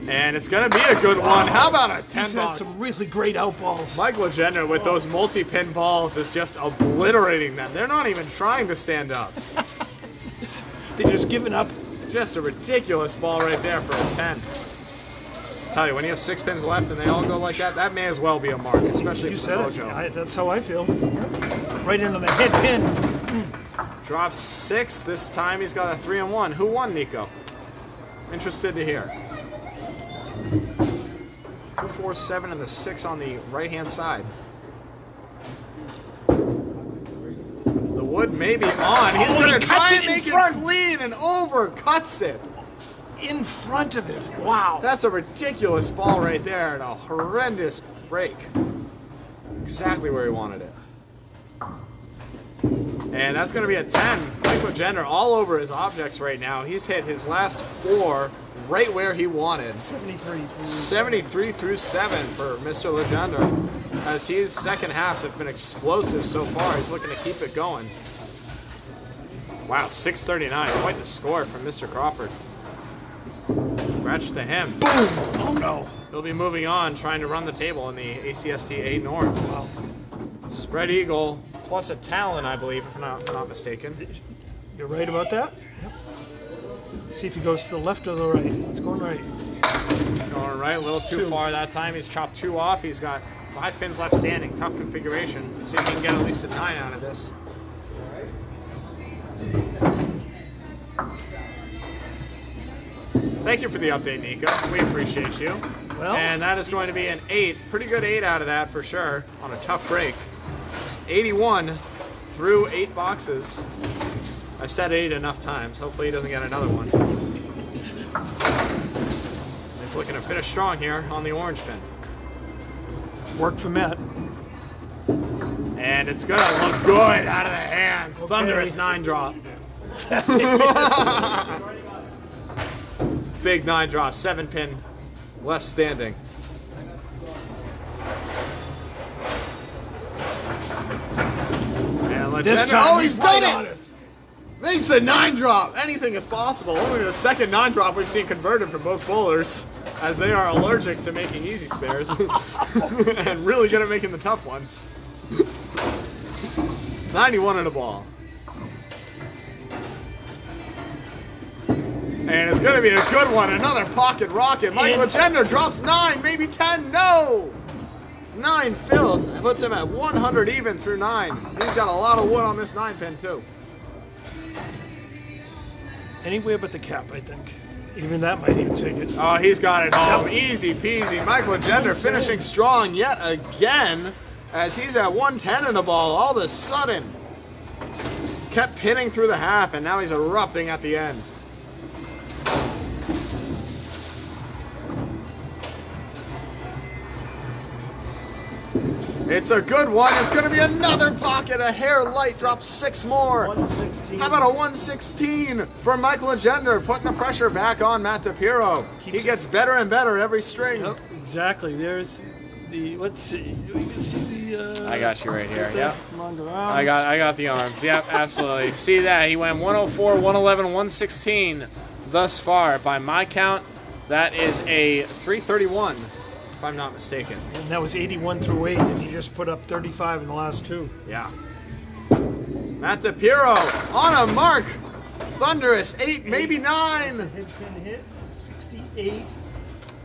And it's going to be a good one. How about a 10 He's had box? some really great outballs. Michael Legendre with those multi-pin balls is just obliterating them. They're not even trying to stand up. They're just giving up. Just a ridiculous ball right there for a 10. Tell you, when you have 6 pins left and they all go like that, that may as well be a mark, especially You for said Mojo. it. That's how I feel. Right into the head pin. Drops 6. This time he's got a 3 and 1. Who won, Nico? Interested to hear. 2, 4, 7, and the 6 on the right-hand side. The wood may be on. He's going to try and make it clean and overcuts it. In front of it. Wow. That's a ridiculous ball right there and a horrendous break. Exactly where he wanted it. And that's going to be a 10. Michael Legendre all over his objects right now. He's hit his last 4 right where he wanted. 73 through 7 for Mr. Legendre. As his second halves have been explosive so far, he's looking to keep it going. Wow, 639. Quite the score from Mr. Crawford. Congrats to him. Boom! Oh no. He'll be moving on, trying to run the table in the ACST A North. Wow. Spread eagle plus a talon, I believe, if I'm not mistaken. You're right about that? Yep. See if he goes to the left or the right. It's going right. Going right, a little too far that time. He's chopped 2 off. He's got 5 pins left standing. Tough configuration. See if he can get at least a 9 out of this. Thank you for the update, Nico. We appreciate you. Well, and that is going to be an 8. Pretty good 8 out of that for sure on a tough break. It's 81 through 8 boxes. I've said 8 enough times. Hopefully he doesn't get another one. He's looking to finish strong here on the orange pin. worked for Matt. And it's going to look good out of the hands. Okay. Thunderous 9 drop. Big 9 drop, 7 pin left standing. And Legendre, he's done it! Makes a 9 drop. Anything is possible. Only the second 9 drop we've seen converted from both bowlers, as they are allergic to making easy spares and really good at making the tough ones. 91 in a ball. And it's going to be a good one. Another pocket rocket. Michael Legendre drops 9, maybe 10. No! 9 filled. That puts him at 100 even through 9. He's got a lot of wood on this 9 pin, too. Anywhere but the cap, I think. Even that might even take it. Oh, he's got it home. Yep. Easy peasy. Michael Legendre finishing strong yet again, as he's at 110 in the ball all of a sudden. Kept pinning through the half, and now he's erupting at the end. It's a good one. It's going to be another pocket. A hair light drops 6 more. 116. How about a 116 for Michael Legendre, putting the pressure back on Matt DiPirro. He gets better and better every string. Yep, exactly. There's the, let's see. You can see the... I got you right here. Yep. Longer I arms. got the arms. Yep, absolutely. See that? He went 104, 111, 116 thus far. By my count, that is a 331. If I'm not mistaken. And that was 81 through 8, and he just put up 35 in the last 2. Yeah. Matt DiPirro on a mark. Thunderous 8, maybe 9. That's a hit pin hit. 68.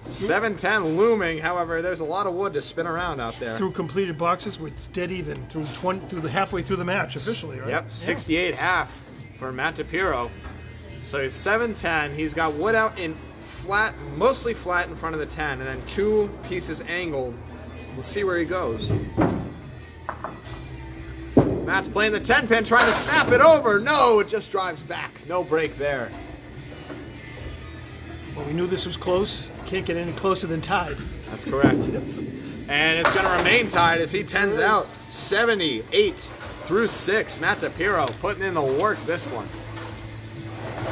710 looming. However, there's a lot of wood to spin around out there. Through completed boxes, it's dead even through the halfway through the match officially, right? Yep, 68 half for Matt DiPirro. So he's 710. He's got wood out in flat, mostly flat in front of the 10, and then 2 pieces angled. We'll see where he goes. Matt's playing the 10 pin, trying to snap it over. No, it just drives back. No break there. Well, we knew this was close. Can't get any closer than tied. That's correct. And it's going to remain tied as he tens out 78 through 6. Matt DiPirro putting in the work this one.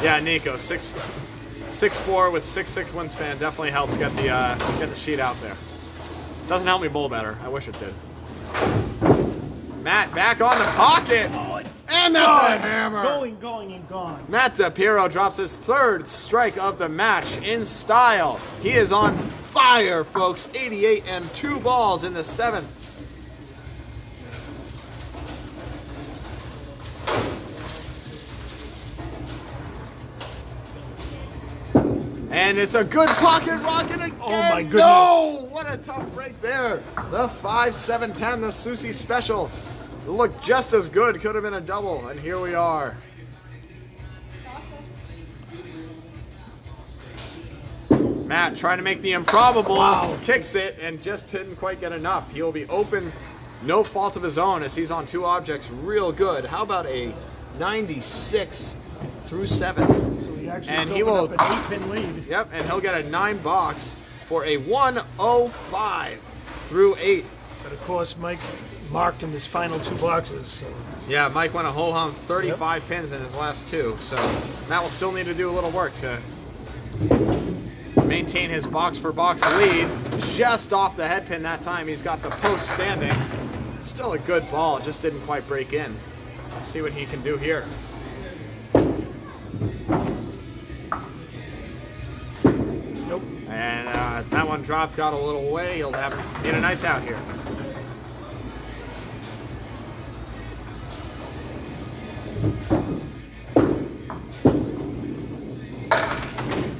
Yeah, Nico, 6'4" with 6'6" wingspan definitely helps get the sheet out there. Doesn't help me bowl better. I wish it did. Matt back on the pocket. And that's a hammer. Going, and gone. Matt DiPirro drops his 3rd strike of the match in style. He is on fire, folks. 88 and 2 balls in the 7th. And it's a good pocket rocket again. Oh my goodness. No! What a tough break there. The 5-7-10, the Susie special. Looked just as good. Could have been a double. And here we are. Matt trying to make the improbable. Wow. Kicks it and just didn't quite get enough. He'll be open. No fault of his own as he's on 2 objects. Real good. How about a 96 through 7? So he actually And has he opened will- up an 8-pin lead. Yep, and he'll get a 9 box for a 105 through 8. But of course, Mike marked him his final 2 boxes. So Yeah, Mike went a whole hum 35 pins in his last 2. So Matt will still need to do a little work to maintain his box for box lead. Just off the head pin that time. He's got the post standing. Still a good ball, just didn't quite break in. Let's see what he can do here. nope. And that one dropped, got a little away. He'll need a nice out here.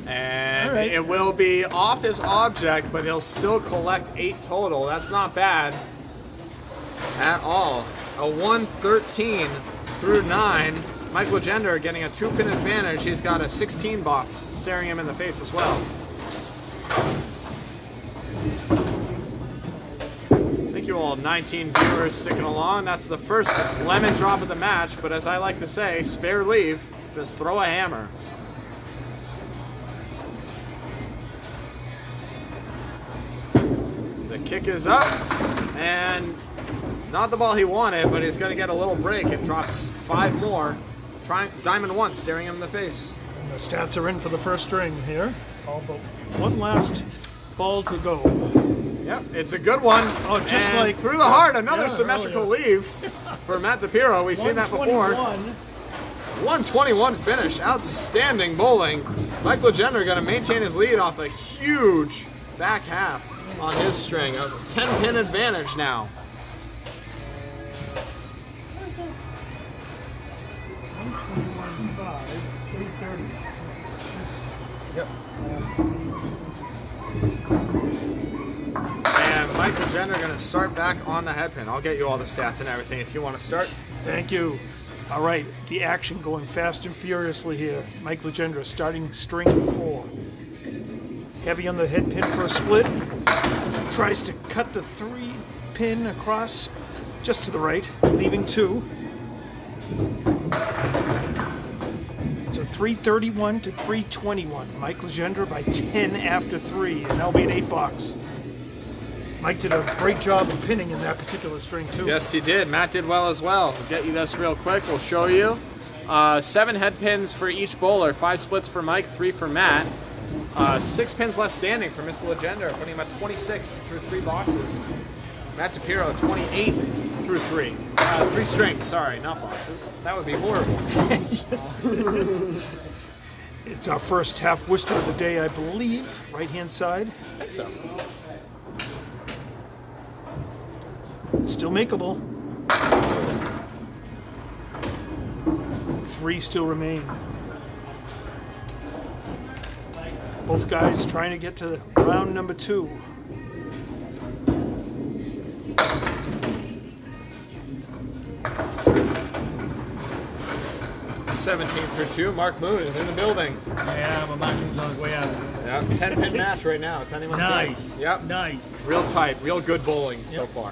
And All right. it will be off his object, but he'll still collect 8 total. That's not bad at all. A 113 through 9. Mike Legendre getting a 2-pin advantage. He's got a 16 box staring him in the face as well. Thank you all 19 viewers sticking along. That's the first lemon drop of the match, but as I like to say, spare leave, just throw a hammer. The kick is up, and not the ball he wanted, but he's going to get a little break and drops 5 more. Diamond 1 staring him in the face. And the stats are in for the first string here. All but one last ball to go. Yep, it's a good one. Oh, just And like through the heart, another yeah, symmetrical earlier. leave for Matt DiPirro. We've seen that before. 121 finish. Outstanding bowling. Mike Legendre going to maintain his lead off a huge back half on his string. A 10-pin advantage now. 121.5, 330. Yep. And Mike Legendre going to start back on the head pin. I'll get you all the stats and everything if you want to start. Thank you. All right, the action going fast and furiously here. Mike Legendre starting string 4. Heavy on the head pin for a split. Tries to cut the 3-pin across just to the right, leaving 2. So 331 to 321. Mike Legendre by 10 after 3, and that'll be an 8 box. Mike did a great job of pinning in that particular string too. Yes, he did. Matt did well as well. We'll get you this real quick. We'll show you. 7 head pins for each bowler. 5 splits for Mike, 3 for Matt. 6 pins left standing for Mr. Legendre, putting him at 26 through 3 boxes. Matt DiPirro, 28 through 3. 3 strings, sorry, not boxes. That would be horrible. Yes, it is. It's our first half Worcester of the day, I believe. Right-hand side. I think so. Still makeable. 3 still remain. Both guys trying to get to round number 2. '17 through 2. Mark Moon is in the building. Yeah, but Michael's on his way out. Yep, 10-pin match right now. It's anyone's Nice. game. Yep. Nice. Real tight, real good bowling so Yep. far.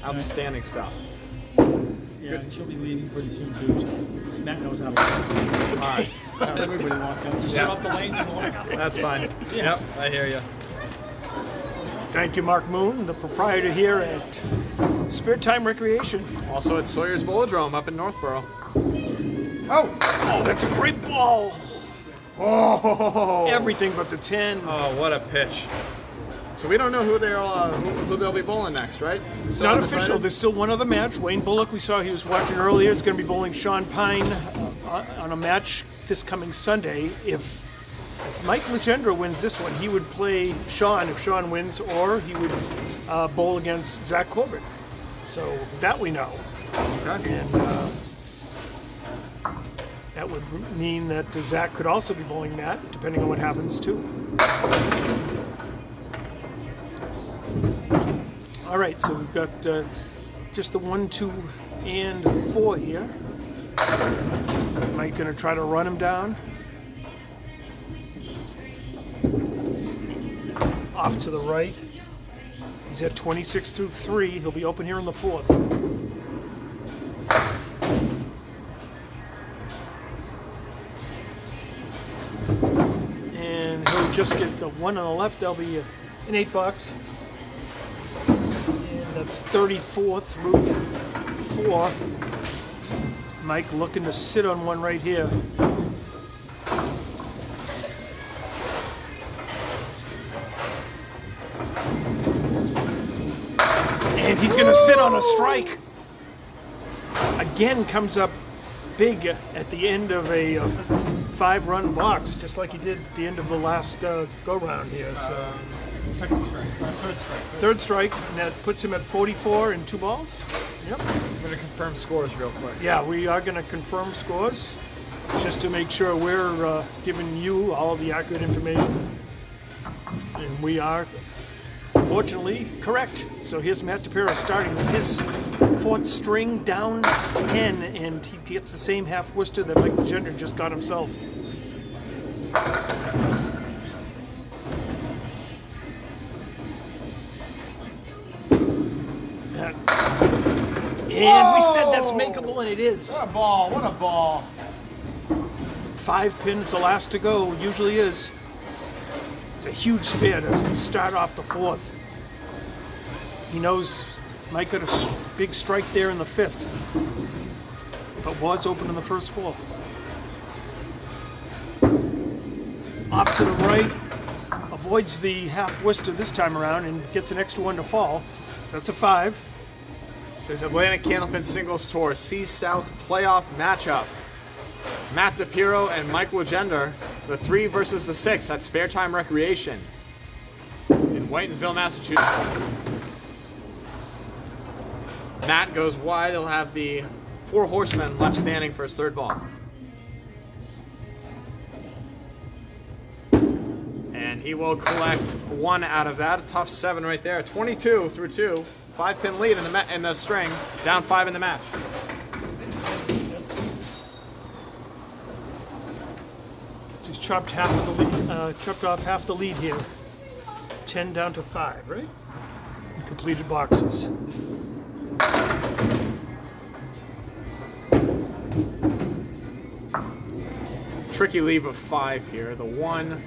Outstanding stuff. Yeah, and she'll be leaving pretty soon too. So Matt knows how to walk. All right. Everybody walk out. Just Yeah. shut off the lanes and walk out. That's fine. Yep, I hear you. Thank you, Mark Moon, the proprietor here at Sparetime Recreation. Also at Sawyer's Bowladrome up in Northborough. Oh, that's a great ball. Oh! Everything but the 10. Oh, what a pitch. So we don't know who they'll be bowling next, right? It's not official. There's still one other match. Wayne Bullock, we saw he was watching earlier, is going to be bowling Sean Pine on a match this coming Sunday. If Mike Legendre wins this one, he would play Sean if Sean wins, or he would bowl against Zach Corbett. So that we know. Okay. And that would mean that Zach could also be bowling Matt, depending on what happens too. All right, so we've got just the 1, 2, and 4 here. Mike gonna try to run him down. Off to the right. He's at 26 through 3. He'll be open here in the 4th. And he'll just get the 1 on the left. That'll be an 8 box. And that's 34 through 4. Mike looking to sit on one right here. And he's going to sit on a strike. Again, comes up big at the end of a 5-run box, just like he did at the end of the last go-round here. So. Second strike. Third strike, and that puts him at 44 and 2 balls. Yep. I'm going to confirm scores real quick. Yeah, we are going to confirm scores just to make sure we're giving you all the accurate information. And we are, fortunately, correct. So here's Matt DiPirro starting with his 4th string down 10, and he gets the same half Worcester that Mike Legendre just got himself. And we said that's makeable, and it is. What a ball, what a ball. 5 pin, it's the last to go, usually is. It's a huge spare to start off the 4th. He knows Mike got a big strike there in the 5th, but was open in the first 4. Off to the right, avoids the half Worcester this time around and gets an extra 1 to fall. So that's a 5. This is Atlantic Candlepin Singles Tour C-South playoff matchup. Matt DiPirro and Mike Legendre, the 3 versus the 6 at Sparetime Recreation in Whitinsville, Massachusetts. Matt goes wide. He'll have the 4 horsemen left standing for his 3rd ball. And he will collect 1 out of that. A tough 7 right there. 22 through 2. 5-pin lead in the string. Down 5 in the match. So he's chopped half of the lead, chopped off half the lead here. 10 down to 5, right? Completed boxes. Tricky leave of 5 here. The 1,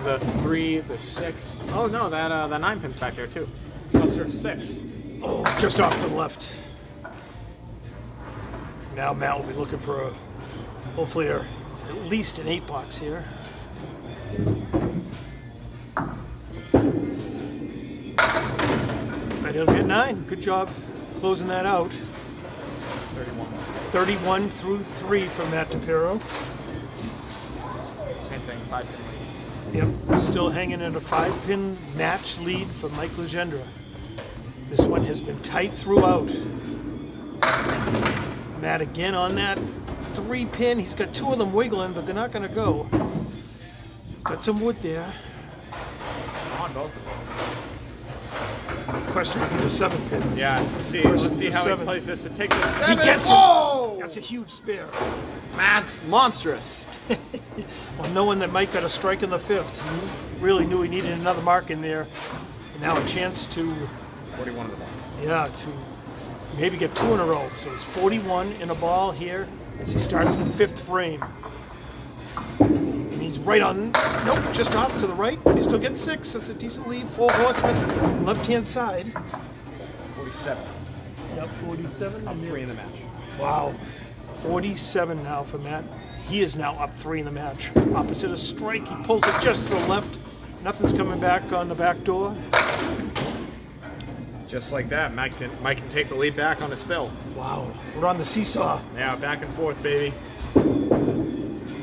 the 3, the 6. Oh no, that the 9 pin's back there too. Cluster of 6. Oh, just off to the left. Now Matt will be looking for hopefully at least an 8 box here. But he'll get 9. Good job closing that out. 31. 31 through 3 for Matt DiPirro. Same thing, 5-pin lead. Yep, still hanging in a 5-pin match lead for Mike Legendre. This one has been tight throughout. Matt again on that 3-pin. He's got 2 of them wiggling, but they're not going to go. He's got some wood there. On both of them. The question would be the 7-pin. Yeah, let's see how he plays this to take the 7. He gets it! Oh! That's a huge spare. Matt's monstrous. Well, knowing that Mike got a strike in the 5th, he really knew he needed another mark in there. And now a chance to 41 of the ball. yeah, to maybe get 2 in a row. So it's 41 in a ball here as he starts the 5th frame. And he's right on, nope, just off to the right, but he still gets 6. That's a decent lead. 4 horsemen, left-hand side. 47. Yep, 47. Up 3 in the match. Wow. 47 now for Matt. He is now up 3 in the match. Opposite a strike, he pulls it just to the left. Nothing's coming back on the back door. Just like that, Mike can take the lead back on his fill. Wow, we're on the seesaw. Yeah, back and forth, baby.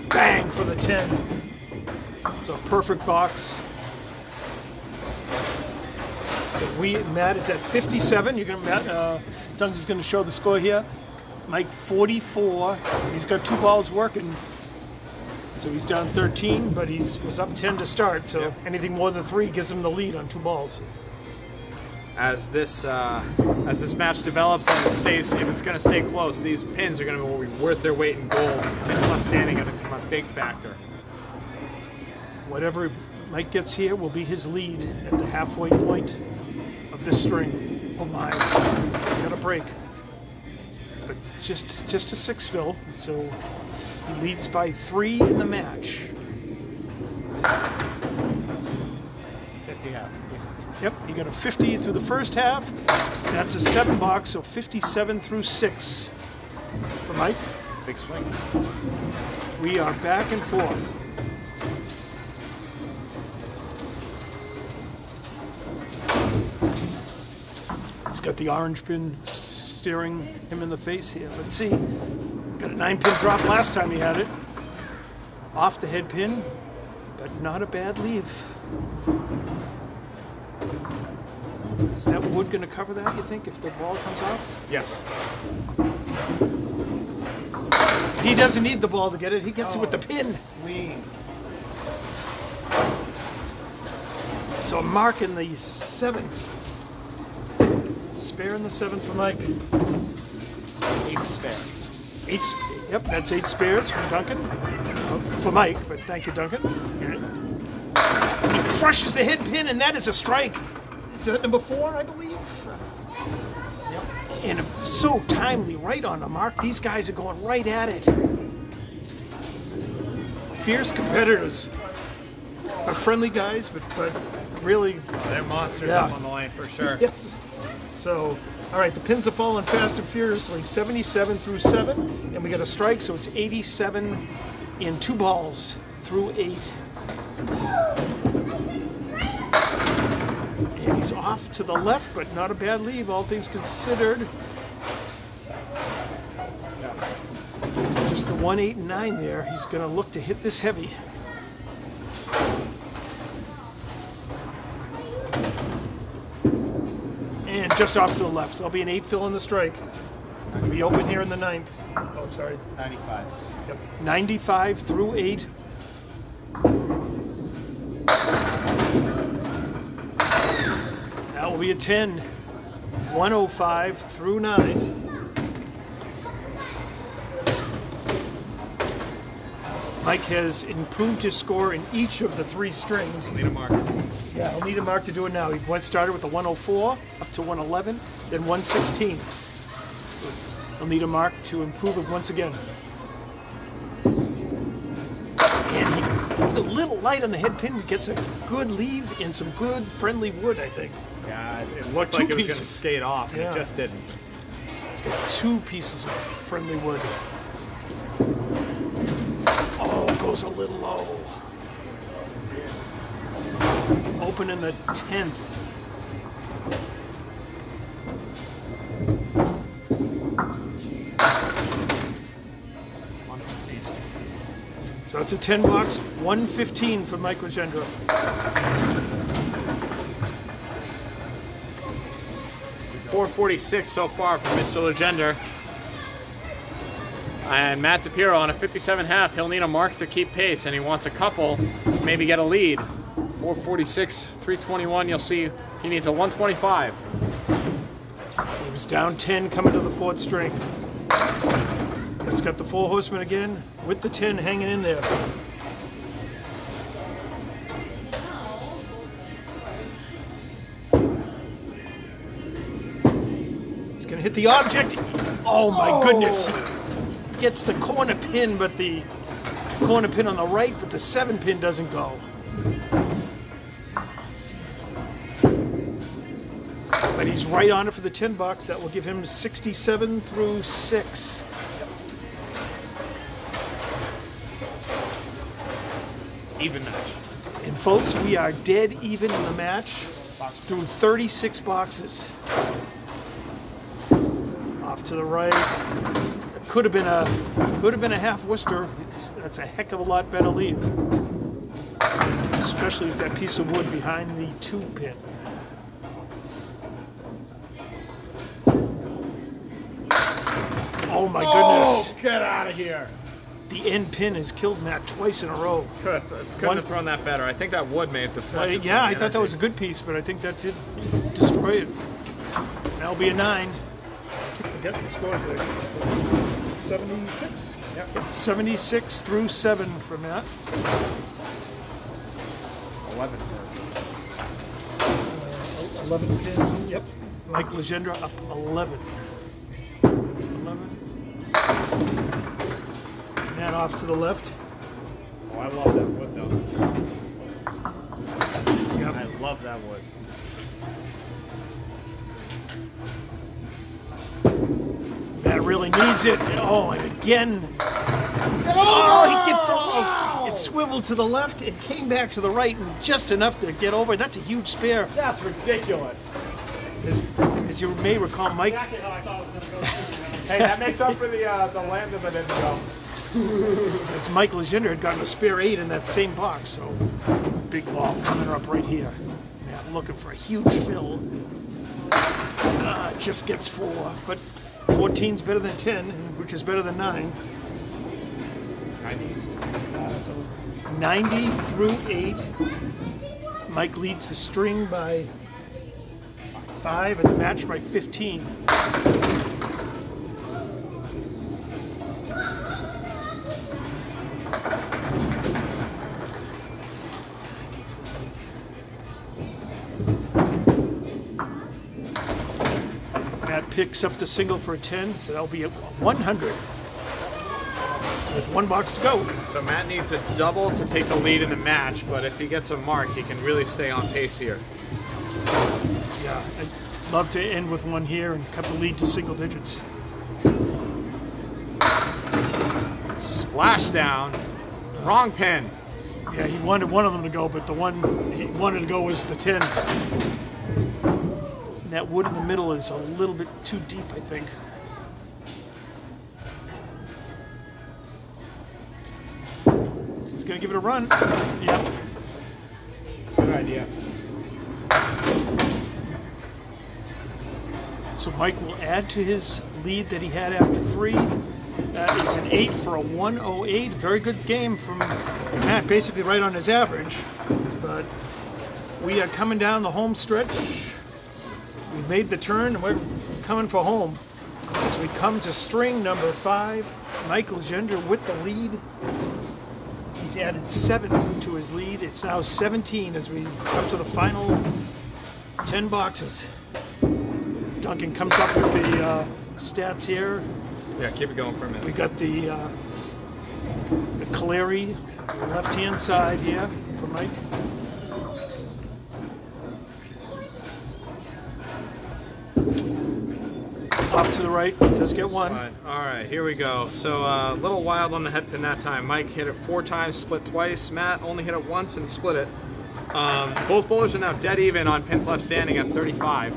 Bang for the 10. So perfect box. So Matt is at 57. You're gonna Duncan's gonna show the score here. Mike 44. He's got 2 balls working. So he's down 13, but he was up 10 to start. So anything more than 3 gives him the lead on 2 balls. As this match develops and it stays, if it's going to stay close, these pins are going to be worth their weight in gold. It's left standing going to become a big factor. Whatever Mike gets here will be his lead at the halfway point of this string. Oh my, got a break. But just a 6 fill, so he leads by 3 in the match. 50 half. Yep, you got a 50 through the first half. That's a 7 box, so 57 through 6 for Mike. Big swing. We are back and forth. He's got the orange pin staring him in the face here. Let's see. Got a 9-pin drop last time he had it. Off the head pin, but not a bad leave. Is that wood going to cover that, you think, if the ball comes off? Yes. He doesn't need the ball to get it. He gets it with the pin. Lean. So a mark in the 7th. Spare in the 7th for Mike. 8 spare. 8. Yep, that's 8 spares from Duncan. For Mike, but thank you, Duncan. He crushes the head pin, and that is a strike. Is that number 4, I believe? Yep. And so timely, right on the mark. These guys are going right at it. Fierce competitors. Are friendly guys, but really... They're monsters Yeah. up on the line for sure. Yes. So, all right, the pins are falling fast and furiously. 77 through 7, and we got a strike, so it's 87 in 2 balls through 8. And he's off to the left, but not a bad leave, all things considered. Just the 1, 8, and 9 there. He's going to look to hit this heavy. And just off to the left, so there'll be an 8 fill in the strike. It'll be open here in the 9th. Oh, sorry. 95. Yep. 95 through 8. That will be a 10. 105 through 9. Mike has improved his score in each of the 3 strings. Need a mark. Yeah, he'll need a mark to do it now. He went started with the 104 up to 111, then 116. He'll need a mark to improve it once again. And a little light on the head pin gets a good leave and some good friendly wood, I think. Yeah, it looked 2 like it was going to pieces. skate off, and Yeah. it just didn't. It's got 2 pieces of friendly wood. Oh, goes a little low. Open in the 10th. So it's a 10 box, 115 for Mike Legendre. .446 so far from Mr. Legendre. And Matt DiPirro on a 57.5. He'll need a mark to keep pace, and he wants a couple to maybe get a lead. 446, 321. You'll see he needs a 125. He was down 10 coming to the 4th string. He's got the 4 horsemen again with the 10 hanging in there. He's going to hit the object. Oh my goodness. He gets the corner pin, but the corner pin on the right, but the 7 pin doesn't go. But he's right on it for the 10 bucks. That will give him 67 through 6. Even match. And folks, we are dead even in the match through 36 boxes. Off to the right. It could have been a half Worcester. That's a heck of a lot better lead. Especially with that piece of wood behind the 2 pin. Oh my goodness. Oh, get out of here. The end pin has killed Matt twice in a row. Couldn't have thrown that better. I think that wood may have deflected some Yeah, I energy. thought that was a good piece, but I think that did destroy it. That'll be a 9. I forget the scores. 76? Yep. 76 through 7 for Matt. 11 for 11 pin. Yep. Mike Legendre up 11. 11. Matt off to the left. Oh, I love that wood though. Yep. I love that wood. Matt really needs it. Oh, and again. Oh, it falls. It swiveled to the left. It came back to the right, and just enough to get over. That's a huge spare. That's ridiculous. As you may recall, Mike. Exactly how I thought it was going to go. Hey, that makes up for the landing that didn't go. It's Mike Legendre had gotten a spare 8 in that same box, so big ball coming up right here. Matt looking for a huge fill. Just gets 4, but 14's better than 10, which is better than 9. 90 through 8. Mike leads the string by 5 and the match by 15. Matt picks up the single for a 10, so that'll be a 100 with 1 box to go. So Matt needs a double to take the lead in the match, but if he gets a mark, he can really stay on pace here. Yeah, I'd love to end with 1 here and cut the lead to single digits. Splashdown. Wrong pin. Yeah, he wanted one of them to go, but the one he wanted to go was the 10. And that wood in the middle is a little bit too deep, I think. He's gonna give it a run. Yep. Good idea. So Mike will add to his lead that he had after 3. That is an 8 for a 108. Very good game from Matt, basically right on his average. But we are coming down the home stretch. We made the turn and we're coming for home. As we come to string number 5, Mike Legendre with the lead. He's added 7 to his lead. It's now 17 as we come to the final 10 boxes. Duncan comes up with the stats here. Yeah, keep it going for a minute. We got the Caleri left-hand side here for Mike. Off to the right, does get 1. All right, here we go. So a little wild on the head pin that time. Mike hit it 4 times, split twice. Matt only hit it once and split it. Both bowlers are now dead even on pins left standing at 35.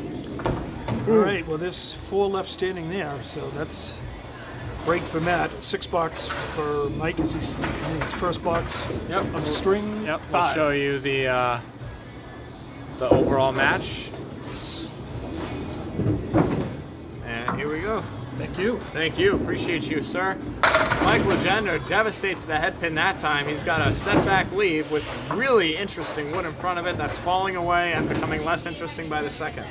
All right, well there's 4 left standing there, so that's break for Matt. 6 box for Mike as he's in his first box of string. Yep, 5. we'll show you the overall match. And here we go. Thank you. Thank you. Appreciate you, sir. Mike Legendre devastates the head pin that time. He's got a setback lead with really interesting wood in front of it that's falling away and becoming less interesting by the second.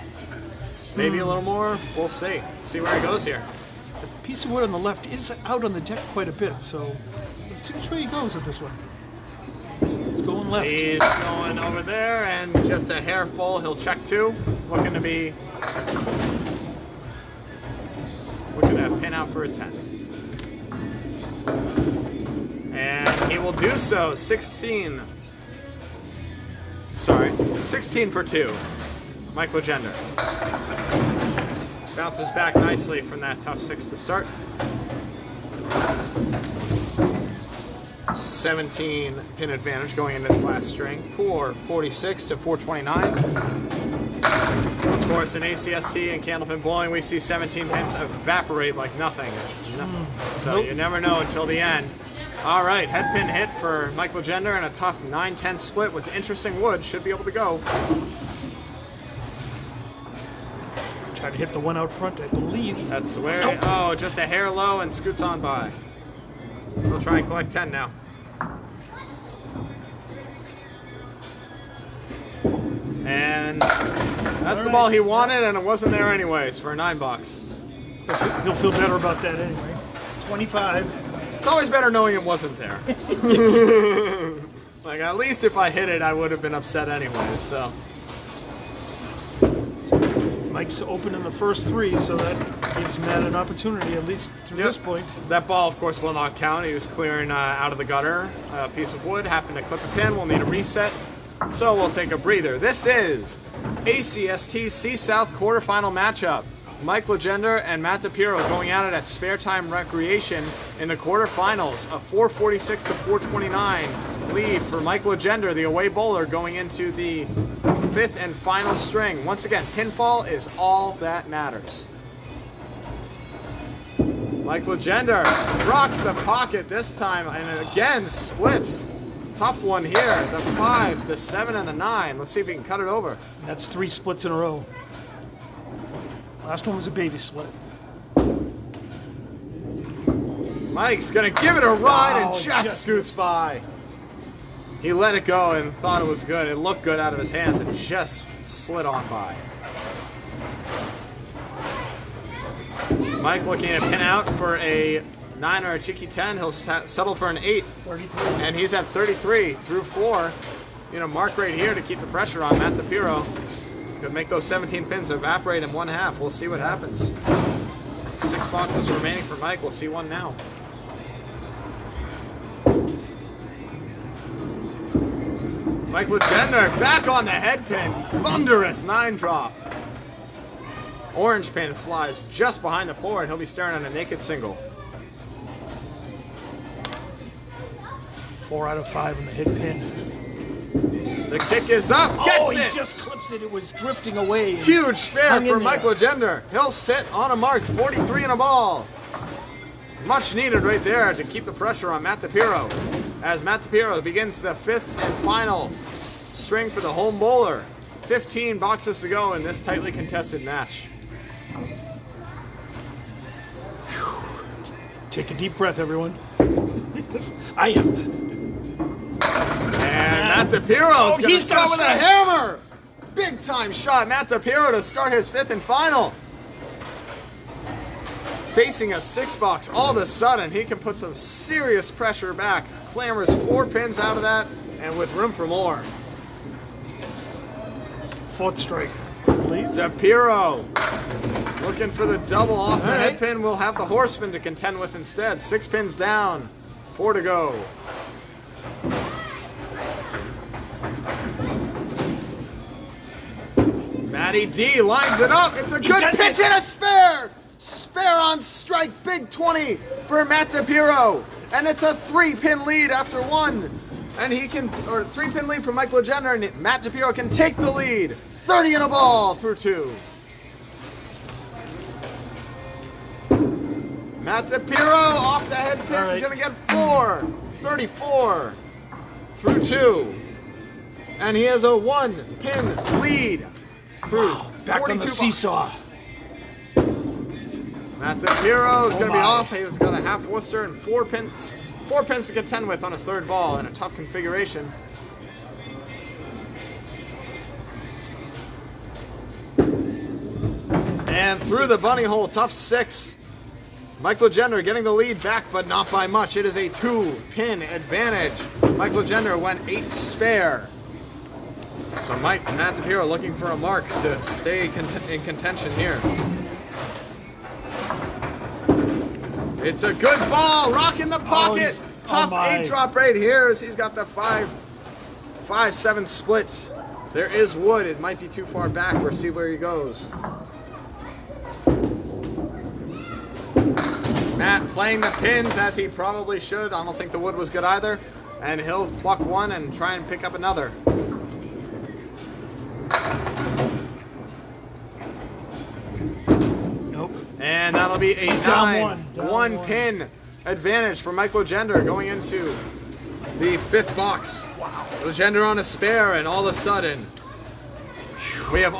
Maybe a little more. We'll see. See where he goes here. The piece of wood on the left is out on the deck quite a bit, so let's see which way he goes with this one. It's going left. He's going over there and just a hair full. He'll check 2. Looking to pin out for a 10. And he will will do so. 16 for 2. Mike Legendre. Bounces back nicely from that tough 6 to start. 17 pin advantage going into this last string. 446 to 429. Of course, in ACST and Candlepin bowling, we see 17 pins evaporate like nothing. So you never know until the end. All right, head pin hit for Mike Legendre and a tough 9-10 split with interesting wood. Should be able to go. Try to hit the one out front, I believe. That's where. Nope. Oh, just a hair low and scoots on by. We'll try and collect 10 now. And that's the ball he wanted, and it wasn't there anyways for a 9-box. He'll feel better about that anyway. 25. It's always better knowing it wasn't there. Like, at least if I hit it, I would have been upset anyways, so. Mike's open in the first 3, so that gives Matt an opportunity, at least through this point. That ball, of course, will not count. He was clearing out of the gutter a piece of wood, happened to clip a pin. We'll need a reset, so we'll take a breather. This is ACST C-South quarterfinal matchup. Mike Legendre and Matt DiPirro going at it at Sparetime Recreation in the quarterfinals. A 446 to 429 lead for Mike Legendre, the away bowler, going into the 5th and final string. Once again, pinfall is all that matters. Mike Legendre rocks the pocket this time and again splits. Tough one here. The 5, the 7, and the 9. Let's see if he can cut it over. That's 3 splits in a row. Last one was a baby split. Mike's gonna give it a ride and Wow, just scoots by. He let it go and thought it was good. It looked good out of his hands and just slid on by. Mike looking at pin out for a 9 or a cheeky 10. He'll settle for an 8. 33. And he's at 33 through 4. You know, mark right here to keep the pressure on Matt DiPirro. Could make those 17 pins evaporate in 1/2. We'll see what happens. 6 boxes remaining for Mike. We'll see one now. Mike Legendre back on the head pin. Thunderous 9-drop. Orange pin flies just behind the 4, and he'll be staring at a naked single. 4 out of 5 on the hit pin. The kick is up. Gets he it. just clips it. It was drifting away. Huge spare Hung in for there. Mike Legendre. He'll sit on a mark. 43 and a ball. Much needed right there to keep the pressure on Matt DiPirro. As Matt DiPirro begins the 5th and final string for the home bowler. 15 boxes to go in this tightly contested match. Take a deep breath, everyone. I am. And Matt DiPirro is going to he's start got a with a shot. hammer. Big time shot. Matt DiPirro to start his 5th and final. Facing a 6-box, all of a sudden he can put some serious pressure back. Clambers 4 pins out of that, and with room for more. 4th strike. Leads. DiPirro looking for the double off the All head right. pin. We'll have the horseman to contend with instead. 6 pins down, 4 to go. Matty D lines it up. It's a good does pitch it. and a spare. Spare on strike. Big 20 for Matt DiPirro. And it's a 3-pin lead after 1. And he can, or 3-pin lead for Mike Legendre, and Matt DiPirro can take the lead. 30 and a ball through 2. Matt DiPirro off the head pin. All He's right. going to get 4. 34 through 2. And he has a 1-pin lead through Back 42 on the seesaw. boxes. Matt DiPirro is going to be my. off. He's got a half Worcester and 4 pins to contend with on his 3rd ball in a tough configuration. And through the bunny hole, tough 6. Mike Legendre getting the lead back, but not by much. It is a 2-pin advantage. Mike Legendre went 8 spare. So Matt DiPirro looking for a mark to stay in contention here. It's a good ball, rocking the pocket. tough my. 8 drop right here as he's got the 5-7 split. There is wood. It might be too far back. We'll see where he goes. Matt playing the pins as he probably should. I don't think the wood was good either. And he'll pluck one and try and pick up another. Nope. And that'll be a He's down 9. one. One pin advantage for Mike Legendre going into the 5th box. Wow. Legendre on a spare, and all of a sudden, we have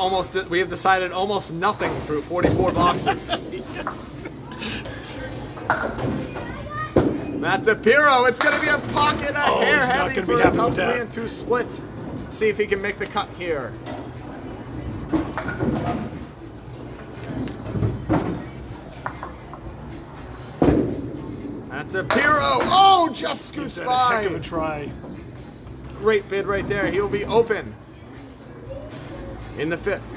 decided almost nothing through 44 boxes. Yes. Matt DiPirro, it's going to be a pocket, a hair he's not heavy gonna for be a happy tough with that. 3 and 2 split. See if he can make the cut here. Matt DiPirro, oh, just scoots Gives that a heck of a by. try. Great bid right there. He'll be open in the 5th.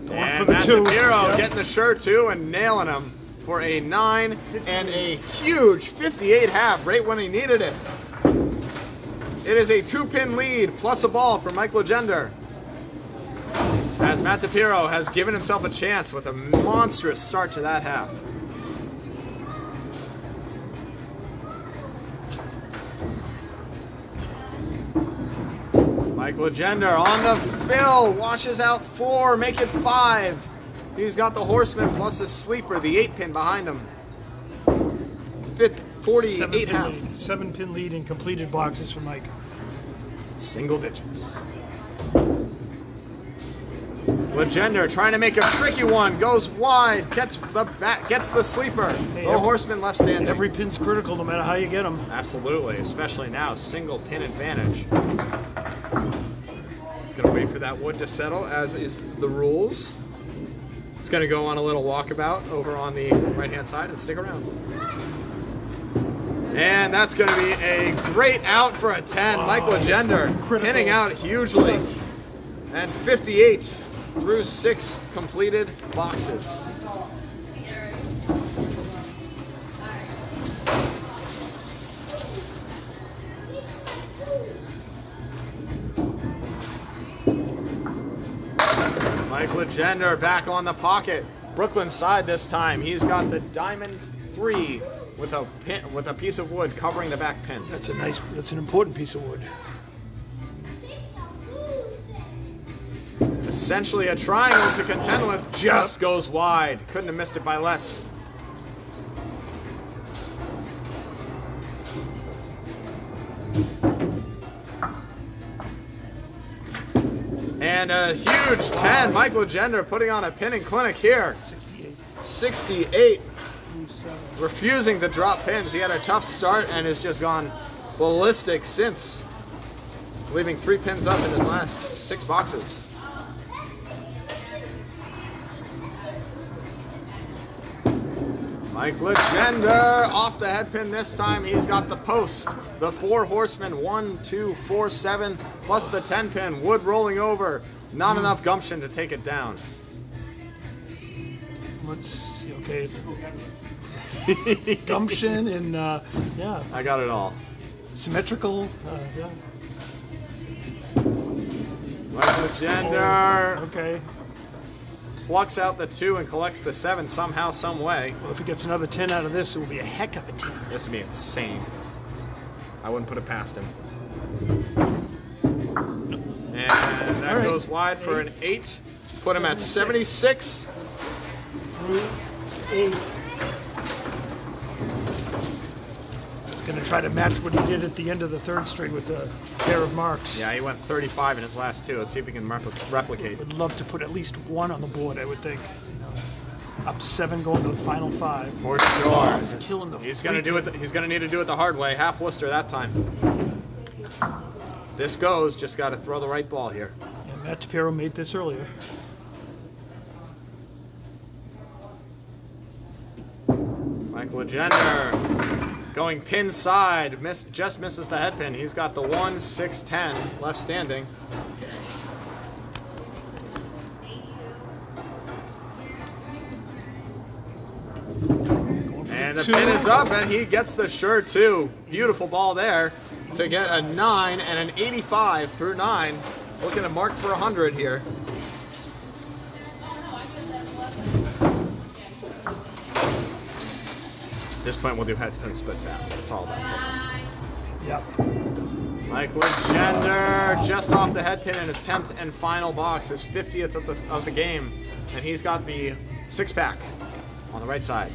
Going And for the Matt 2. DiPirro Yep. getting the sure 2 and nailing him for a 9 and a huge 58 half right when he needed it. It is a 2-pin lead plus a ball for Mike Legendre, as Matt DiPirro has given himself a chance with a monstrous start to that half. Mike Legendre on the fill, washes out 4, make it 5. He's got the Horseman plus a sleeper, the 8-pin behind him. 48 half. 7-pin lead in completed boxes for Mike. Single digits. Legendre trying to make a tricky one, goes wide, gets the sleeper. Hey, No Horseman left standing. Every pin's critical no matter how you get them. Absolutely, especially now, single pin advantage. Gonna wait for that wood to settle, as is the rules. It's gonna go on a little walkabout over on the right-hand side and stick around. And that's gonna be a great out for a 10. Wow. Mike Legendre Critical. pinning out hugely. And 58 through 6 completed boxes. Mike Legendre back on the pocket. Brooklyn side this time. He's got the diamond 3 with a pin, with a piece of wood covering the back pin. That's an important piece of wood. Essentially a triangle to contend with. Just goes wide. Couldn't have missed it by less. And a huge 10. Mike Legendre putting on a pinning clinic here. 68. 68. Refusing to drop pins. He had a tough start and has just gone ballistic since, leaving 3 pins up in his last 6 boxes. Mike Legendre off the head pin this time. He's got the post, the 4 horsemen, 1, 2, 4, 7, plus the 10 pin. Wood rolling over. Not enough gumption to take it down. Let's see. Okay. Gumption and yeah, I got it all. symmetrical. Yeah. Mike Legendre Okay. plucks out the 2 and collects the 7 somehow, some way. Well, if he gets another 10 out of this, it will be a heck of a 10. This would be insane. I wouldn't put it past him. And that All right. goes wide for an 8. Put him at 76. 8. He's going to try to match what he did at the end of the 3rd string with a pair of marks. Yeah, he went 35 in his last 2. Let's see if we can replicate. Would love to put at least 1 on the board, I would think. Up 7 going to the final 5. For sure. He's killing the He's gonna do it. He's gonna need to do it the hard way. Half Worcester that time. This goes. Just got to throw the right ball here. And Matt DiPirro made this earlier. Mike Legendre going pin side. Just misses the head pin. He's got the 1, 6, 10 left standing. And the 2. pin is up, and he gets the shirt too. Beautiful ball there to get a 9 and an 85 through 9. Looking to mark for 100 here. At this point, we'll do head spin splits out. It's all about total. Yep. Mike Legendre just off the head pin in his 10th and final box, his 50th of the game. And he's got the 6-pack on the right side.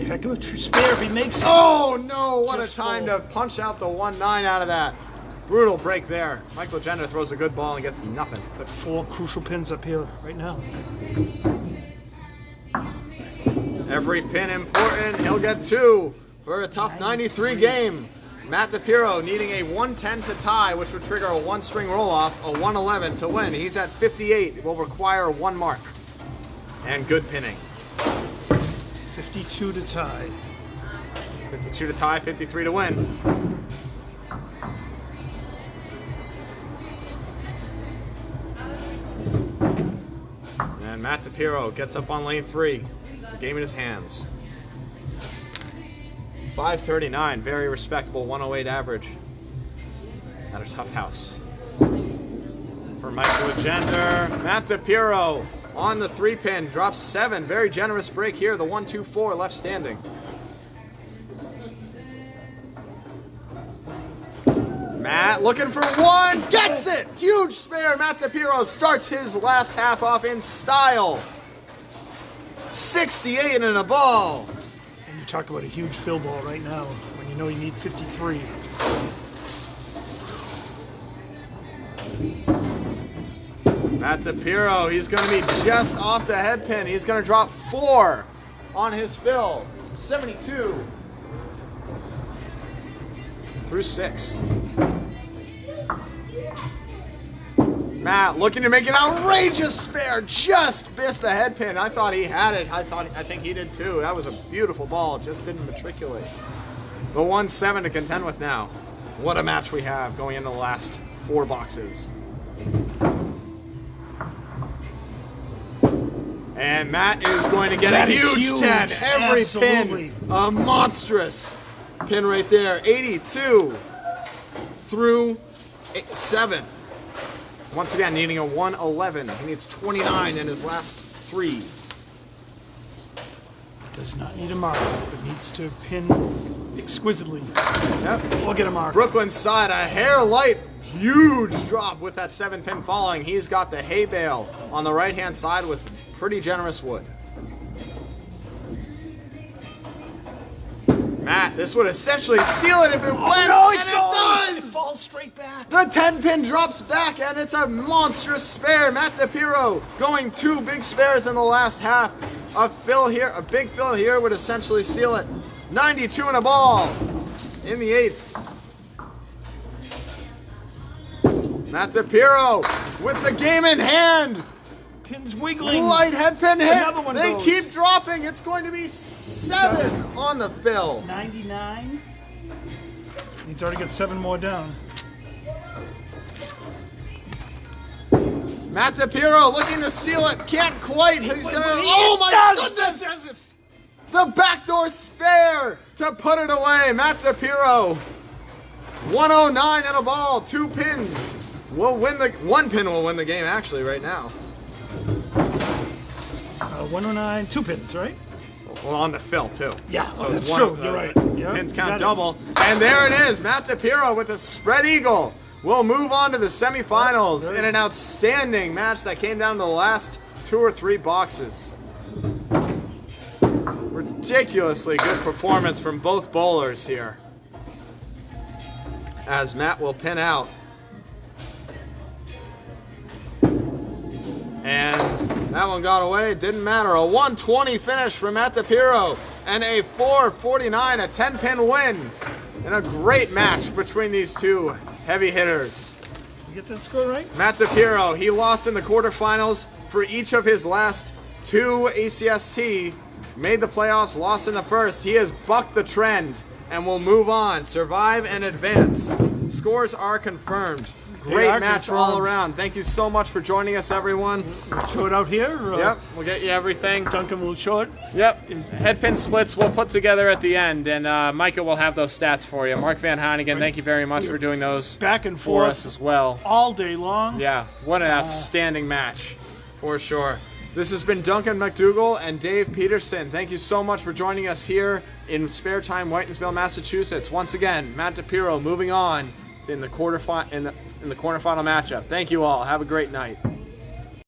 Heck of a spare if he makes it. Oh no, what Just a time full. to punch out the 1-9 out of that. Brutal break there. Mike Legendre throws a good ball and gets nothing. But 4 crucial pins up here right now. Every pin important. He'll get 2 for a tough 93 game. Matt DiPirro needing a 110 to tie, which would trigger a 1-string roll-off, a 111 to win. He's at 58. It will require 1 mark. And good pinning. 52 to tie. 52 to tie, 53 to win. And Matt DiPirro gets up on lane 3. Game in his hands. 539, very respectable 108 average. Not a tough house. For Mike Legendre, Matt DiPirro on the 3-pin, drops 7. Very generous break here, the 1-2-4 left standing. Matt looking for 1, gets it! Huge spare, Matt DiPirro starts his last half off in style. 68 and a ball. And you talk about a huge fill ball right now when you know you need 53. Matt DiPirro, he's going to be just off the head pin. He's going to drop 4 on his fill. 72 through 6. Matt looking to make an outrageous spare. Just missed the head pin. I thought he had it. I think he did too. That was a beautiful ball. Just didn't matriculate. The 1-7 to contend with now. What a match we have going into the last 4 boxes. And Matt is going to get a huge 10. Every Absolutely. pin, a monstrous pin right there. 82 through 7. Once again, needing a 111. He needs 29 in his last 3. Does not need a mark, but needs to pin exquisitely. Yep. We'll get a mark. Brooklyn side, a hair light, huge drop with that 7-pin falling. He's got the hay bale on the right-hand side with pretty generous wood. Matt, this would essentially seal it if it went, No, and it does! It falls straight back. The 10-pin drops back, and it's a monstrous spare. Matt DiPirro going 2 big spares in the last half. A fill here, a big fill here would essentially seal it. 92 and a ball in the 8th. Matt DiPirro with the game in hand. Pin's wiggling. Light head pin hit. Another one They goes. keep dropping. It's going to be 7 on the fill. 99. He's already got 7 more down. Matt DiPirro looking to seal it. Can't quite. He's going to. He Oh my does goodness! it. The backdoor spare to put it away. Matt DiPirro. 109 and a ball. 2 pins. Will win the 1 pin will win the game actually right now. 109, 2 pins, right? Well, on the fill too. Yeah, So oh, it's that's one, true. You're right. Yep, Pins you count got it. double. And there it is. Matt DiPirro with the spread eagle. We'll move on to the semifinals in an outstanding match that came down to the last 2 or 3 boxes. Ridiculously good performance from both bowlers here. As Matt will pin out. And that one got away. Didn't matter. A 120 finish for Matt DiPirro and a 449, a 10-pin win. And a great match between these 2 heavy hitters. You get that score right? Matt DiPirro, he lost in the quarterfinals for each of his last 2 ACST. Made the playoffs, lost in the first. He has bucked the trend and will move on, survive and advance. Scores are confirmed. Great are match all confirmed. around. Thank you so much for joining us, everyone. We'll show it out here. Yep, we'll get you everything. Duncan will show it. Yep, headpin splits we'll put together at the end, and Micah will have those stats for you. Mark Van Hannigan, thank you very much for doing those Back and for forth us as well. all day long. Yeah, what an outstanding match, for sure. This has been Duncan MacDougall and Dave Peterson. Thank you so much for joining us here in Sparetime, Whitinsville, Massachusetts. Once again, Matt DiPirro moving on in the quarterfinal matchup. Thank you all. Have a great night.